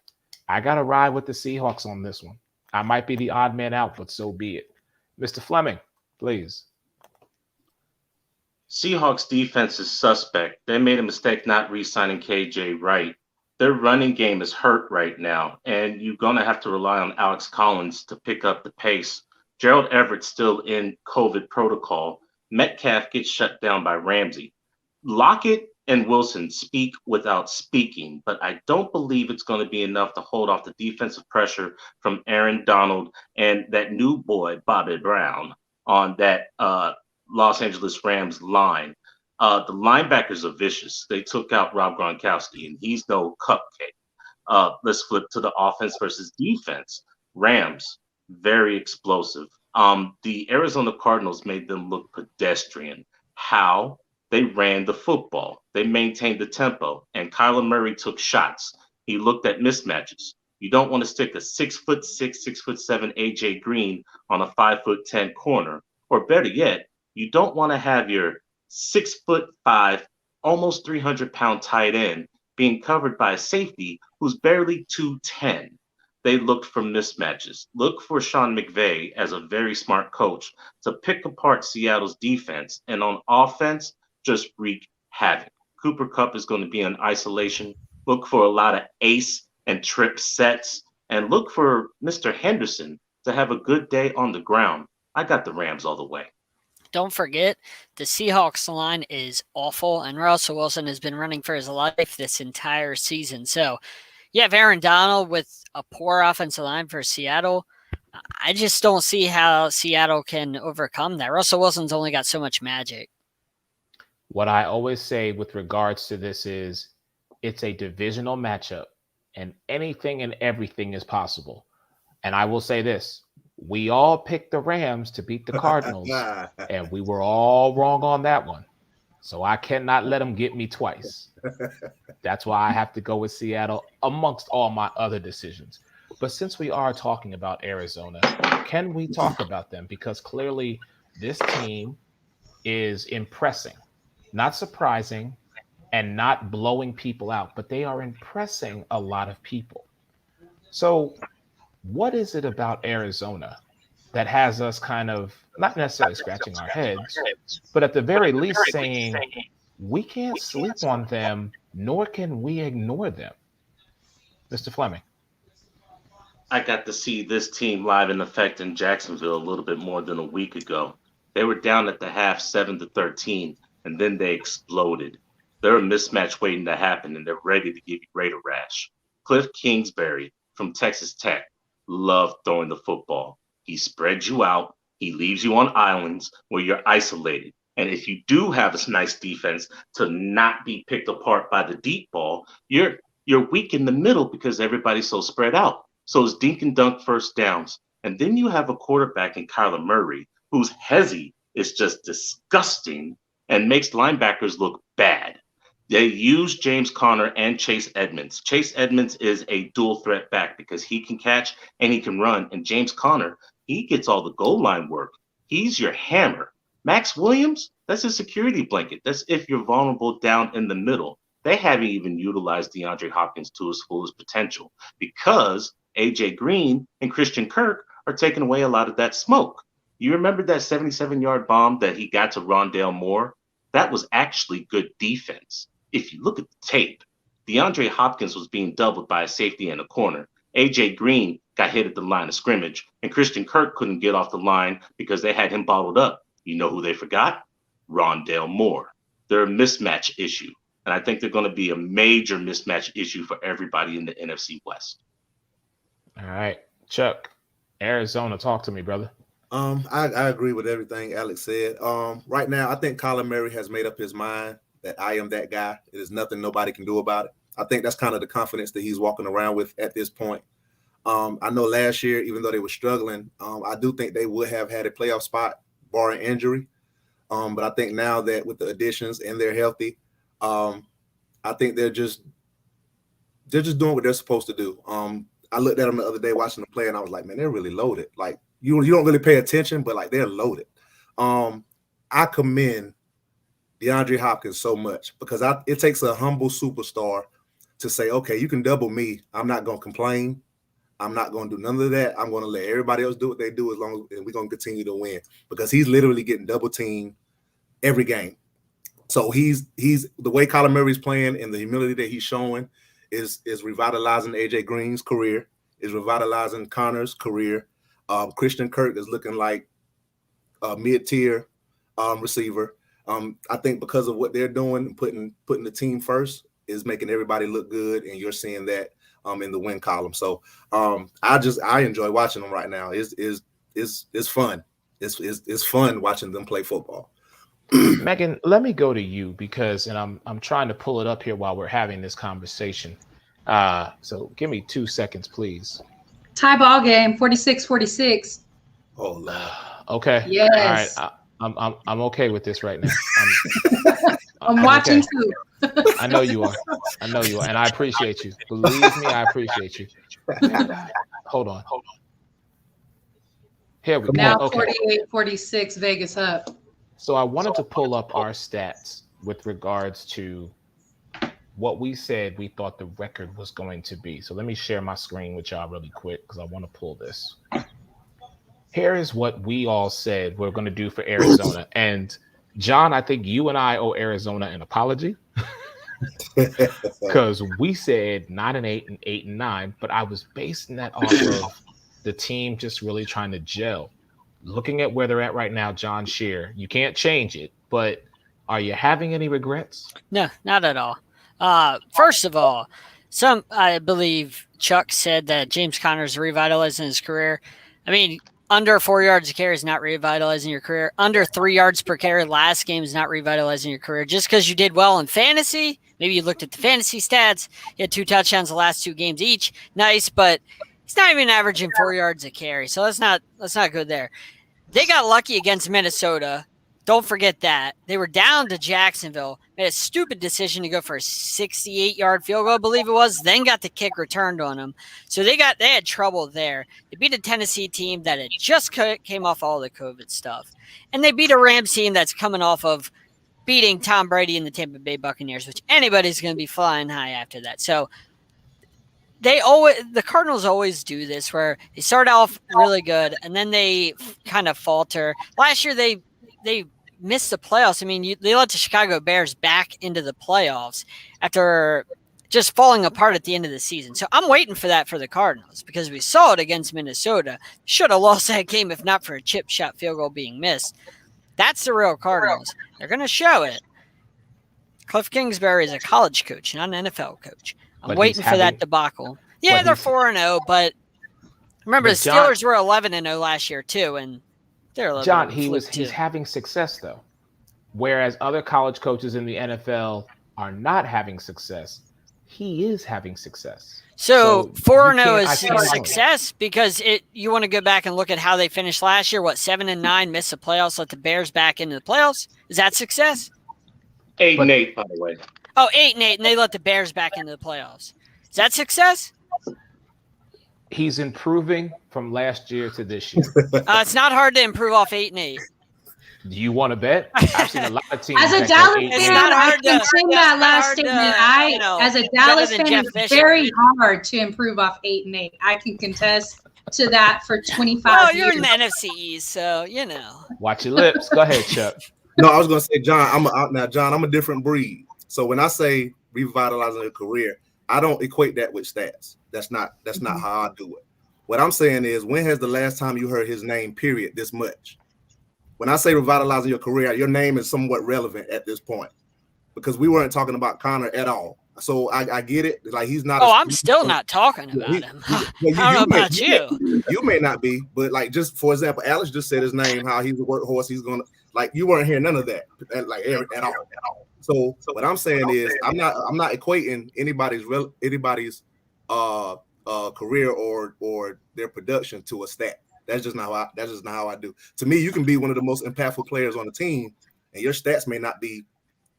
I got to ride with the Seahawks on this one. I might be the odd man out, but so be it. Mr. Fleming, please. Seahawks defense is suspect. They made a mistake not re-signing KJ Wright. Their running game is hurt right now, and you're going to have to rely on Alex Collins to pick up the pace. Gerald Everett's still in COVID protocol. Metcalf gets shut down by Ramsey. Lockett and Wilson speak without speaking, but I don't believe it's going to be enough to hold off the defensive pressure from Aaron Donald and that new boy, Bobby Brown, on that Los Angeles Rams line. The linebackers are vicious. They took out Rob Gronkowski, and he's no cupcake. Let's flip to the offense versus defense. Rams, very explosive. The Arizona Cardinals made them look pedestrian. How? They ran the football. They maintained the tempo, and Kyler Murray took shots. He looked at mismatches. You don't want to stick a 6'6", 6'7" AJ Green on a 5'10" corner, or better yet, you don't want to have your 6'5", almost 300-pound tight end being covered by a safety who's barely 210. They looked for mismatches. Look for Sean McVay as a very smart coach to pick apart Seattle's defense, and on offense, just wreak havoc. Cooper Kupp is going to be in isolation. Look for a lot of ace and trip sets, and look for Mr. Henderson to have a good day on the ground. I got the Rams all the way. Don't forget, the Seahawks line is awful, and Russell Wilson has been running for his life this entire season. So you have Aaron Donald with a poor offensive line for Seattle. I just don't see how Seattle can overcome that. Russell Wilson's only got so much magic. What I always say with regards to this is it's a divisional matchup and anything and everything is possible. And I will say this, we all picked the Rams to beat the Cardinals and we were all wrong on that one. So I cannot let them get me twice. That's why I have to go with Seattle amongst all my other decisions. But since we are talking about Arizona, can we talk about them? Because clearly this team is impressing, not surprising, and not blowing people out, but they are impressing a lot of people. So what is it about Arizona that has us kind of not necessarily scratching our heads, but at the very least saying we can't sleep on them, nor can we ignore them? Mr. Fleming. I got to see this team live in effect in Jacksonville a little bit more than a week ago. They were down at the half 7-13, and then they exploded. They're a mismatch waiting to happen, and they're ready to give you Raider rash. Cliff Kingsbury from Texas Tech loved throwing the football. He spreads you out. He leaves you on islands where you're isolated. And if you do have a nice defense to not be picked apart by the deep ball, you're weak in the middle because everybody's so spread out. So it's dink and dunk first downs. And then you have a quarterback in Kyler Murray whose hezzy is just disgusting and makes linebackers look bad. They use James Conner and Chase Edmonds. Chase Edmonds is a dual threat back because he can catch and he can run. And James Conner, he gets all the goal line work. He's your hammer. Max Williams, that's a security blanket. That's if you're vulnerable down in the middle. They haven't even utilized DeAndre Hopkins to his fullest potential because AJ Green and Christian Kirk are taking away a lot of that smoke. You remember that 77-yard bomb that he got to Rondale Moore? That was actually good defense. If you look at the tape, DeAndre Hopkins was being doubled by a safety in a corner. AJ Green got hit at the line of scrimmage, and Christian Kirk couldn't get off the line because they had him bottled up. You know who they forgot? Rondale Moore. They're a mismatch issue, and I think they're going to be a major mismatch issue for everybody in the NFC West. All right, Chuck, Arizona, talk to me, brother. I agree with everything Alex said. Right now, I think Kyler Murray has made up his mind that I am that guy. It is nothing nobody can do about it. I think that's kind of the confidence that he's walking around with at this point. I know last year, even though they were struggling, I do think they would have had a playoff spot barring injury. But I think now that with the additions and they're healthy, I think they're just doing what they're supposed to do. I looked at them the other day watching them play, and I was like, man, they're really loaded. Like you don't really pay attention, but like they're loaded. I commend DeAndre Hopkins so much because it takes a humble superstar to say, okay, you can double me. I'm not going to complain. I'm not going to do none of that. I'm going to let everybody else do what they do as long as we're going to continue to win because he's literally getting double teamed every game. So he's the way Kyler Murray's playing and the humility that he's showing is revitalizing AJ Green's career, is revitalizing Connor's career. Christian Kirk is looking like a mid-tier receiver. I think because of what they're doing, putting the team first is making everybody look good, and you're seeing that in the win column. So I enjoy watching them right now. It's fun. It's fun watching them play football. Megan, let me go to you because, and I'm trying to pull it up here while we're having this conversation. So give me 2 seconds, please. Tie ball game, 46-46. Oh, Lord. Okay. Yes. All right. I'm okay with this right now. I'm watching okay. too. I know you are. And I appreciate you. Believe me, I appreciate you. Hold on. Here we go. Now Okay. 48-46, Vegas up. So I wanted to pull up our stats with regards to what we said we thought the record was going to be. So let me share my screen with y'all really quick because I want to pull this. Here is what we all said we're going to do for Arizona. And John, I think you and I owe Arizona an apology because we said 9-8 and 8-9, but I was basing that off of the team just really trying to gel. Looking at where they're at right now, John Shear, you can't change it, but are you having any regrets? No, not at all. First of all, I believe Chuck said that James Conner's revitalizing his career. I mean, under 4 yards a carry is not revitalizing your career. Under 3 yards per carry last game is not revitalizing your career. Just because you did well in fantasy, maybe you looked at the fantasy stats, you had 2 touchdowns the last 2 games each. Nice, but he's not even averaging 4 yards a carry. So that's not good there. They got lucky against Minnesota. Don't forget that. They were down to Jacksonville, made a stupid decision to go for a 68-yard field goal, I believe it was, then got the kick returned on them. So they had trouble there. They beat a Tennessee team that had just came off all the COVID stuff. And they beat a Rams team that's coming off of beating Tom Brady and the Tampa Bay Buccaneers, which anybody's going to be flying high after that. So the Cardinals always do this where they start off really good and then they kind of falter. Last year they missed the playoffs. I mean, they let the Chicago Bears back into the playoffs after just falling apart at the end of the season. So I'm waiting for that for the Cardinals because we saw it against Minnesota. Should have lost that game if not for a chip shot field goal being missed. That's the real Cardinals. They're going to show it. Cliff Kingsbury is a college coach, not an NFL coach. I'm waiting for that debacle. Yeah, they're 4-0, but remember the Steelers were 11-0 last year too, and they're 11-0. John, he's having success though, whereas other college coaches in the NFL are not having success. He is having success. So 4-0 is success because you want to go back and look at how they finished last year. What, 7-9, missed the playoffs, let the Bears back into the playoffs? Is that success? 8-8, by the way. Oh, 8-8, and they let the Bears back into the playoffs. Is that success? He's improving from last year to this year. It's not hard to improve off 8-8. Do you want to bet? I've seen a lot of teams. As a Dallas fan, I can say that last statement. As a Dallas fan, it's very hard to improve off 8-8. I can contest to that for 25 years. You're in the NFC East, so you know. Watch your lips. Go ahead, Chuck. No, I was going to say, John, I'm a different breed. So when I say revitalizing a career, I don't equate that with stats. That's not how I do it. What I'm saying is, when has the last time you heard his name, period, this much? When I say revitalizing your career, your name is somewhat relevant at this point because we weren't talking about Connor at all. So I get it. Like he's not. I'm still not talking about him. I don't know about you. You may not be, but like just for example, Alex just said his name, how he's a workhorse. He's gonna you weren't hearing none of that at all. So what I'm saying is I'm not equating anybody's career or their production to a stat. That's just not how I do. To me, you can be one of the most impactful players on the team, and your stats may not be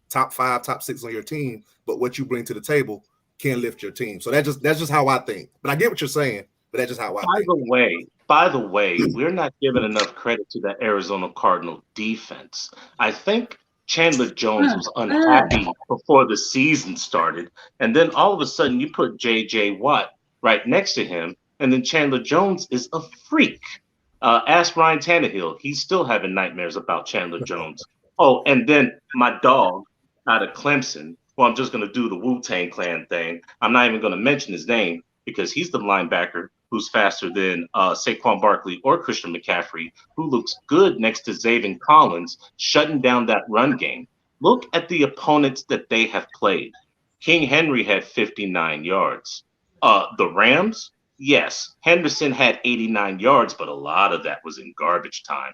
top 5, top 6 on your team, but what you bring to the table can lift your team. So that's just how I think. But I get what you're saying, but that's just how I think. By the way, we're not giving enough credit to that Arizona Cardinal defense. I think Chandler Jones was unhappy before the season started, and then all of a sudden you put J.J. Watt right next to him, and then Chandler Jones is a freak. Ask Ryan Tannehill. He's still having nightmares about Chandler Jones. Oh, and then my dog out of Clemson, well, I'm just going to do the Wu-Tang Clan thing. I'm not even going to mention his name because he's the linebacker who's faster than Saquon Barkley or Christian McCaffrey, who looks good next to Zaven Collins, shutting down that run game. Look at the opponents that they have played. King Henry had 59 yards. The Rams, yes, Henderson had 89 yards, but a lot of that was in garbage time.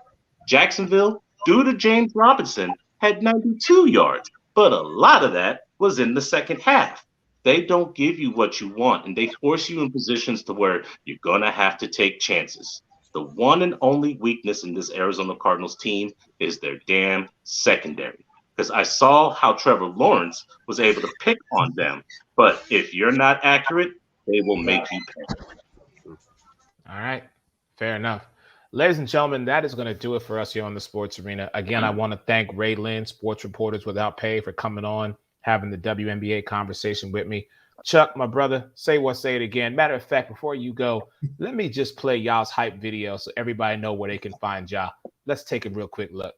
Jacksonville, due to James Robinson, had 92 yards, but a lot of that was in the second half. They don't give you what you want, and they force you in positions to where you're going to have to take chances. The one and only weakness in this Arizona Cardinals team is their damn secondary. Because I saw how Trevor Lawrence was able to pick on them. But if you're not accurate, they will make you pay. All right. Fair enough. Ladies and gentlemen, that is going to do it for us here on the Sports Arena. Again, I want to thank Ray Lynn, Sports Reporters Without Pay, for coming on, having the WNBA conversation with me. Chuck, my brother, say it again. Matter of fact, before you go, let me just play y'all's hype video so everybody know where they can find y'all. Let's take a real quick look.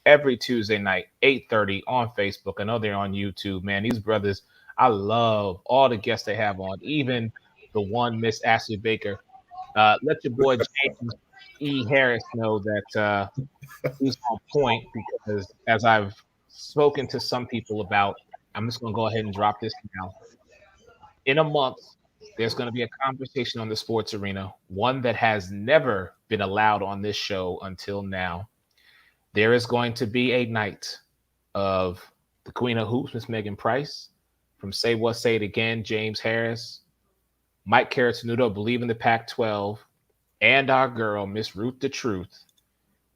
every Tuesday night, 8:30 on Facebook. I know they're on YouTube, man. These brothers, I love all the guests they have on, even the one Miss Ashley Baker. Let your boy James E. Harris know that he's on point, because as I've spoken to some people about, I'm just going to go ahead and drop this now. In a month, there's going to be a conversation on the sports arena, one that has never been allowed on this show until now. There is going to be a night of the Queen of Hoops, Miss Megan Price, from Say What, Say It Again, James Harris, Mike Caratanudo, Believe in the Pac-12, and our girl, Miss Ruth the Truth.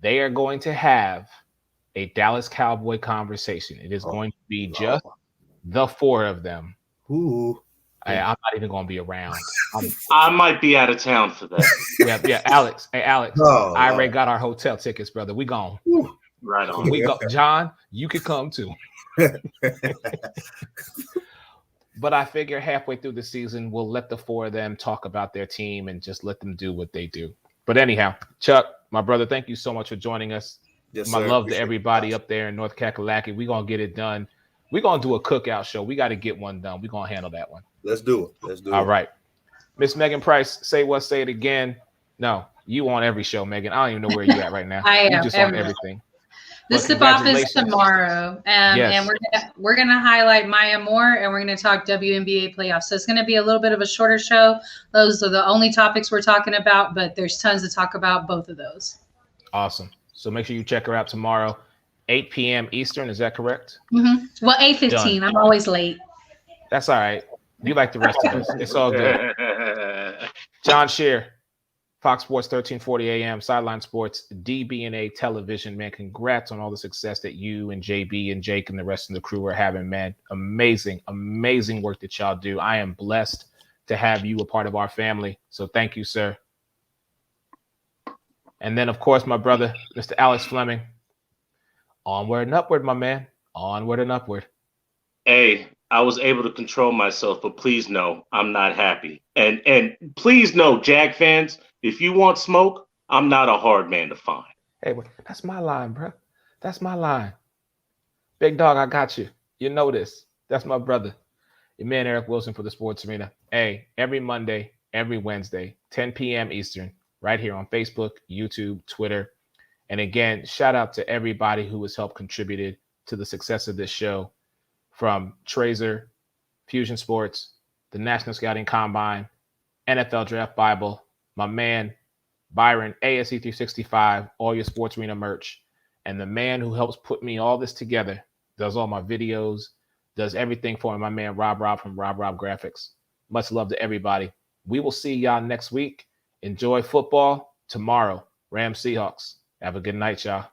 They are going to have a Dallas Cowboy conversation. It is going to be just the four of them. Ooh. I'm not even going to be around. I might be out of town for that. Yeah, Alex. Hey, Alex. Oh, I already got our hotel tickets, brother. We gone. Right on. We go. John, you could come too. But I figure halfway through the season, we'll let the four of them talk about their team and just let them do what they do. But anyhow, Chuck, my brother, thank you so much for joining us. Yes, my sir. love to everybody up there in North Kakalaki. We're going to get it done. We're going to do a cookout show. We got to get one done. We're going to handle that one. Let's do it. Let's do it. All right. Miss Megan Price, Say What, Say It Again. No, you on every show, Megan. I don't even know where you're at right now. I am. You just on everything. The SIP-off is tomorrow, and we're gonna highlight Maya Moore, and we're gonna talk WNBA playoffs. So it's gonna be a little bit of a shorter show. Those are the only topics we're talking about, but there's tons to talk about both of those. Awesome. So make sure you check her out tomorrow, 8 p.m. Eastern. Is that correct? Mm-hmm. Well, 8:15. I'm always late. That's all right. You like the rest of us. It's all good. John Shear, Fox Sports 1340 AM, Sideline Sports, DBNA Television, man. Congrats on all the success that you and JB and Jake and the rest of the crew are having, man. Amazing, amazing work that y'all do. I am blessed to have you a part of our family. So thank you, sir. And then, of course, my brother, Mr. Alex Fleming. Onward and upward, my man. Onward and upward. Hey, I was able to control myself, but please know I'm not happy. And please know, Jag fans, if you want smoke, I'm not a hard man to find. Hey, that's my line, bro. That's my line. Big dog, I got you. You know this. That's my brother. Your man, Eric Wilson, for the Sports Arena. Hey, every Monday, every Wednesday, 10 p.m. Eastern, right here on Facebook, YouTube, Twitter. And again, shout out to everybody who has helped contributed to the success of this show, from Trazer, Fusion Sports, the National Scouting Combine, NFL Draft Bible, my man, Byron, ASE 365, all your Sports Arena merch, and the man who helps put me all this together, does all my videos, does everything for me, my man Rob from Rob Graphics. Much love to everybody. We will see y'all next week. Enjoy football tomorrow. Rams Seahawks. Have a good night, y'all.